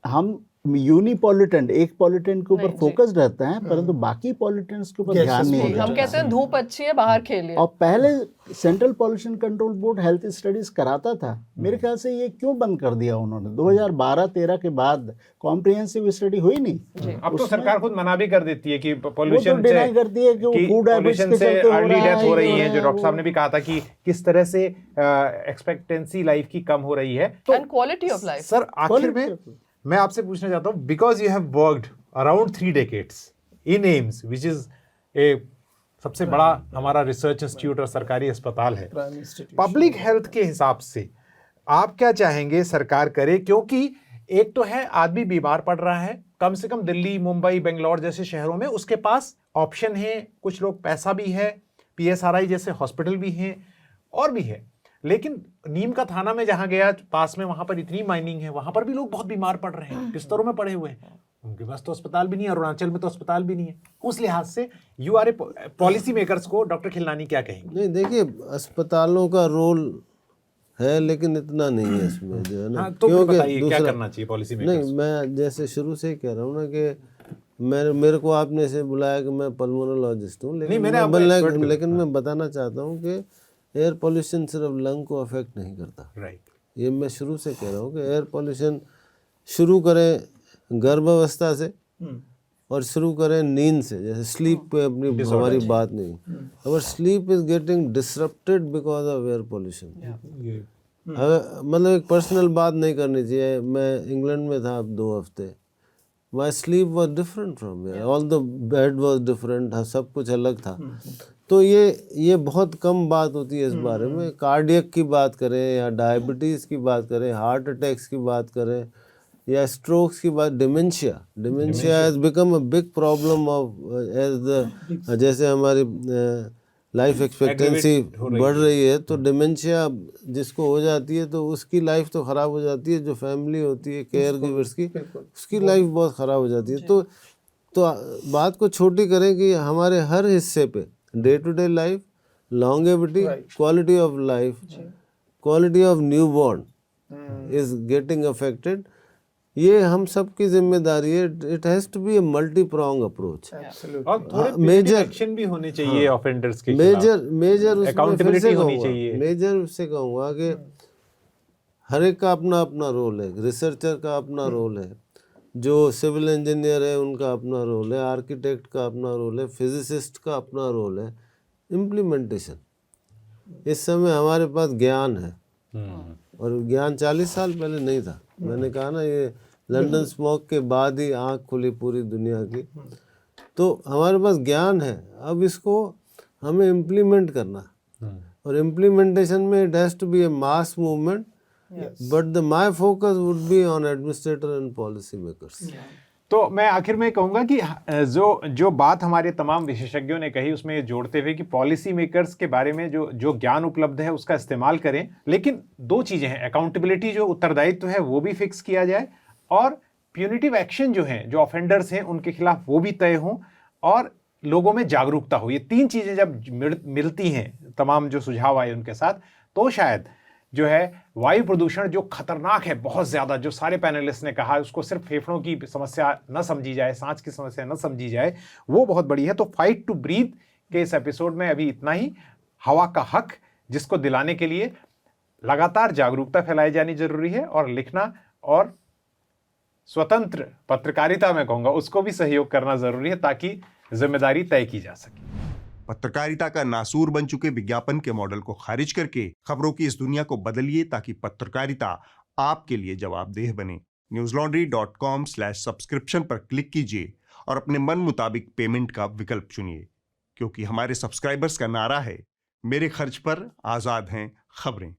हम यूनिपॉलिटेंट, एक पॉलिटेंट के ऊपर फोकस रहते हैं, परंतु बाकी पॉलिटेंट्स के ऊपर ध्यान नहीं देते। हम कहते हैं धूप अच्छी है, बाहर खेलिए। और पहले central pollution control board health studies कराता था, मेरे ख्याल से ये क्यों बंद कर दिया उन्होंने? 2012-13 के बाद कॉम्प्रिहेंसिव स्टडी हुई नहीं। अब तो सरकार खुद मना भी कर देती है कि पोल्यूशन से डिनाई करती है कि फूड हैबिट्स के चलते अर्ली डेथ हो रही है, जो डॉक्टर साहब ने भी कहा था कि किस तरह से एक्सपेक्टेंसी लाइफ की कम हो रही है। And quality of life. Sir आखिर में मैं आपसे पूछना चाहता हूँ, because you have worked around 3 decades in AIIMS, which is a सबसे बड़ा हमारा रिसर्च इंस्टीट्यूट और सरकारी अस्पताल है, पब्लिक हेल्थ के हिसाब से आप क्या चाहेंगे सरकार करे? क्योंकि एक तो है आदमी बीमार पड़ रहा है, कम से कम दिल्ली, मुंबई, बेंगलोर जैसे शहरों में उसके पास ऑप्शन है, कुछ लोग पैसा भी है, PSRI जैसे हॉस्पिटल भी हैं और भी है, लेकिन नीम का थाना में जहां गया पास में, वहां पर इतनी माइनिंग है, वहां पर भी लोग बहुत बीमार पड़ रहे हैं, बिस्तरों में पड़े हुए हैं, उनके पास तो अस्पताल भी नहीं है, अरुणाचल में तो अस्पताल भी नहीं है। उस लिहाज से you are a policy makers को डॉक्टर खिलनानी क्या कहेंगे? नहीं, देखिए अस्पतालों का रोल है लेकिन इतना नहीं है इसमें, जो है ना। तो बताइए क्या करना चाहिए पॉलिसी मेकर्स? नहीं, मैं जैसे शुरू से ही कह रहा हूँ ना कि मेरे को आपने से बुलाया कि मैं पल्मोनोलॉजिस्ट हूँ, लेकिन मैं बताना चाहता हूँ कि एयर पोल्यूशन सिर्फ लंग को अफेक्ट नहीं करता। राइट, ये मैं शुरू से कह रहा हूँ कि एयर पोल्यूशन शुरू करें गर्भावस्था से और शुरू करें नींद से। जैसे स्लीप पे अपनी हमारी बात नहीं, अगर sleep is getting disrupted because of air pollution, मतलब एक पर्सनल बात नहीं करनी चाहिए। मैं इंग्लैंड में था अब 2 हफ्ते, my sleep was different from here, all the bed was different, सब कुछ अलग था। तो ये बहुत कम बात होती है इस बारे में। कार्डियक की बात करें या डायबिटीज़ की बात करें, हार्ट अटैक्स की बात करें या स्ट्रोक्स की बात, dementia has become a big problem of age the, जैसे हमारी लाइफ एक्सपेक्टेंसी बढ़ रही है तो डिमेंशिया जिसको हो जाती है तो उसकी लाइफ तो ख़राब हो जाती है, जो फैमिली होती है केयर गिवर्स की, उसकी लाइफ बहुत ख़राब हो जाती है। तो बात को छोटी करें कि हमारे हर हिस्से पे day to day life, longevity, quality of life, quality of newborn is getting affected. ये हम सब की जिम्मेदारी है। It has to be a multi prong approach. और थोड़े मेजर एक्शन भी होने चाहिए ऑफेंडर्स के खिलाफ, मेजर अकाउंटेबिलिटी होनी चाहिए। मेजर से कहूँगा कि हर एक का अपना अपना रोल है, रिसर्चर का अपना रोल है, जो सिविल इंजीनियर है उनका अपना रोल है, आर्किटेक्ट का अपना रोल है, फिजिसिस्ट का अपना रोल है। इम्प्लीमेंटेशन, इस समय हमारे पास ज्ञान है और ज्ञान 40 साल पहले नहीं था। मैंने कहा ना, ये लंदन स्मॉग के बाद ही आँख खुली पूरी दुनिया की। तो हमारे पास ज्ञान है, अब इसको हमें इम्प्लीमेंट करना, और इम्प्लीमेंटेशन में it has to be a mass movement, but my focus would be on administrator and policy makers. तो मैं आखिर में कहूँगा कि जो बात हमारे तमाम विशेषज्ञों ने कही उसमें ये जोड़ते हुए कि पॉलिसी मेकर्स के बारे में जो ज्ञान उपलब्ध है उसका इस्तेमाल करें, लेकिन 2 चीज़ें हैं, अकाउंटेबिलिटी जो उत्तरदायित्व है वो भी फिक्स किया जाए, और प्यूनिटिव एक्शन जो हैं, जो ऑफेंडर्स हैं उनके खिलाफ वो भी तय हों, और लोगों में जागरूकता हो। ये 3 चीज़ें जब मिलती हैं, तमाम जो सुझाव आए उनके साथ, तो शायद जो है वायु प्रदूषण जो खतरनाक है बहुत ज़्यादा, जो सारे पैनलिस्ट ने कहा, उसको सिर्फ फेफड़ों की समस्या न समझी जाए, सांस की समस्या न समझी जाए, वो बहुत बड़ी है। तो फाइट टू ब्रीथ के इस एपिसोड में अभी इतना ही। हवा का हक, जिसको दिलाने के लिए लगातार जागरूकता फैलाई जानी जरूरी है, और लिखना और स्वतंत्र पत्रकारिता में कहूँगा उसको भी सहयोग करना जरूरी है, ताकि जिम्मेदारी तय की जा सके। पत्रकारिता का नासूर बन चुके विज्ञापन के मॉडल को खारिज करके खबरों की इस दुनिया को बदलिए, ताकि पत्रकारिता आपके लिए जवाबदेह बने। newslaundry.com/subscription पर क्लिक कीजिए और अपने मन मुताबिक पेमेंट का विकल्प चुनिए, क्योंकि हमारे सब्सक्राइबर्स का नारा है, मेरे खर्च पर आजाद हैं खबरें।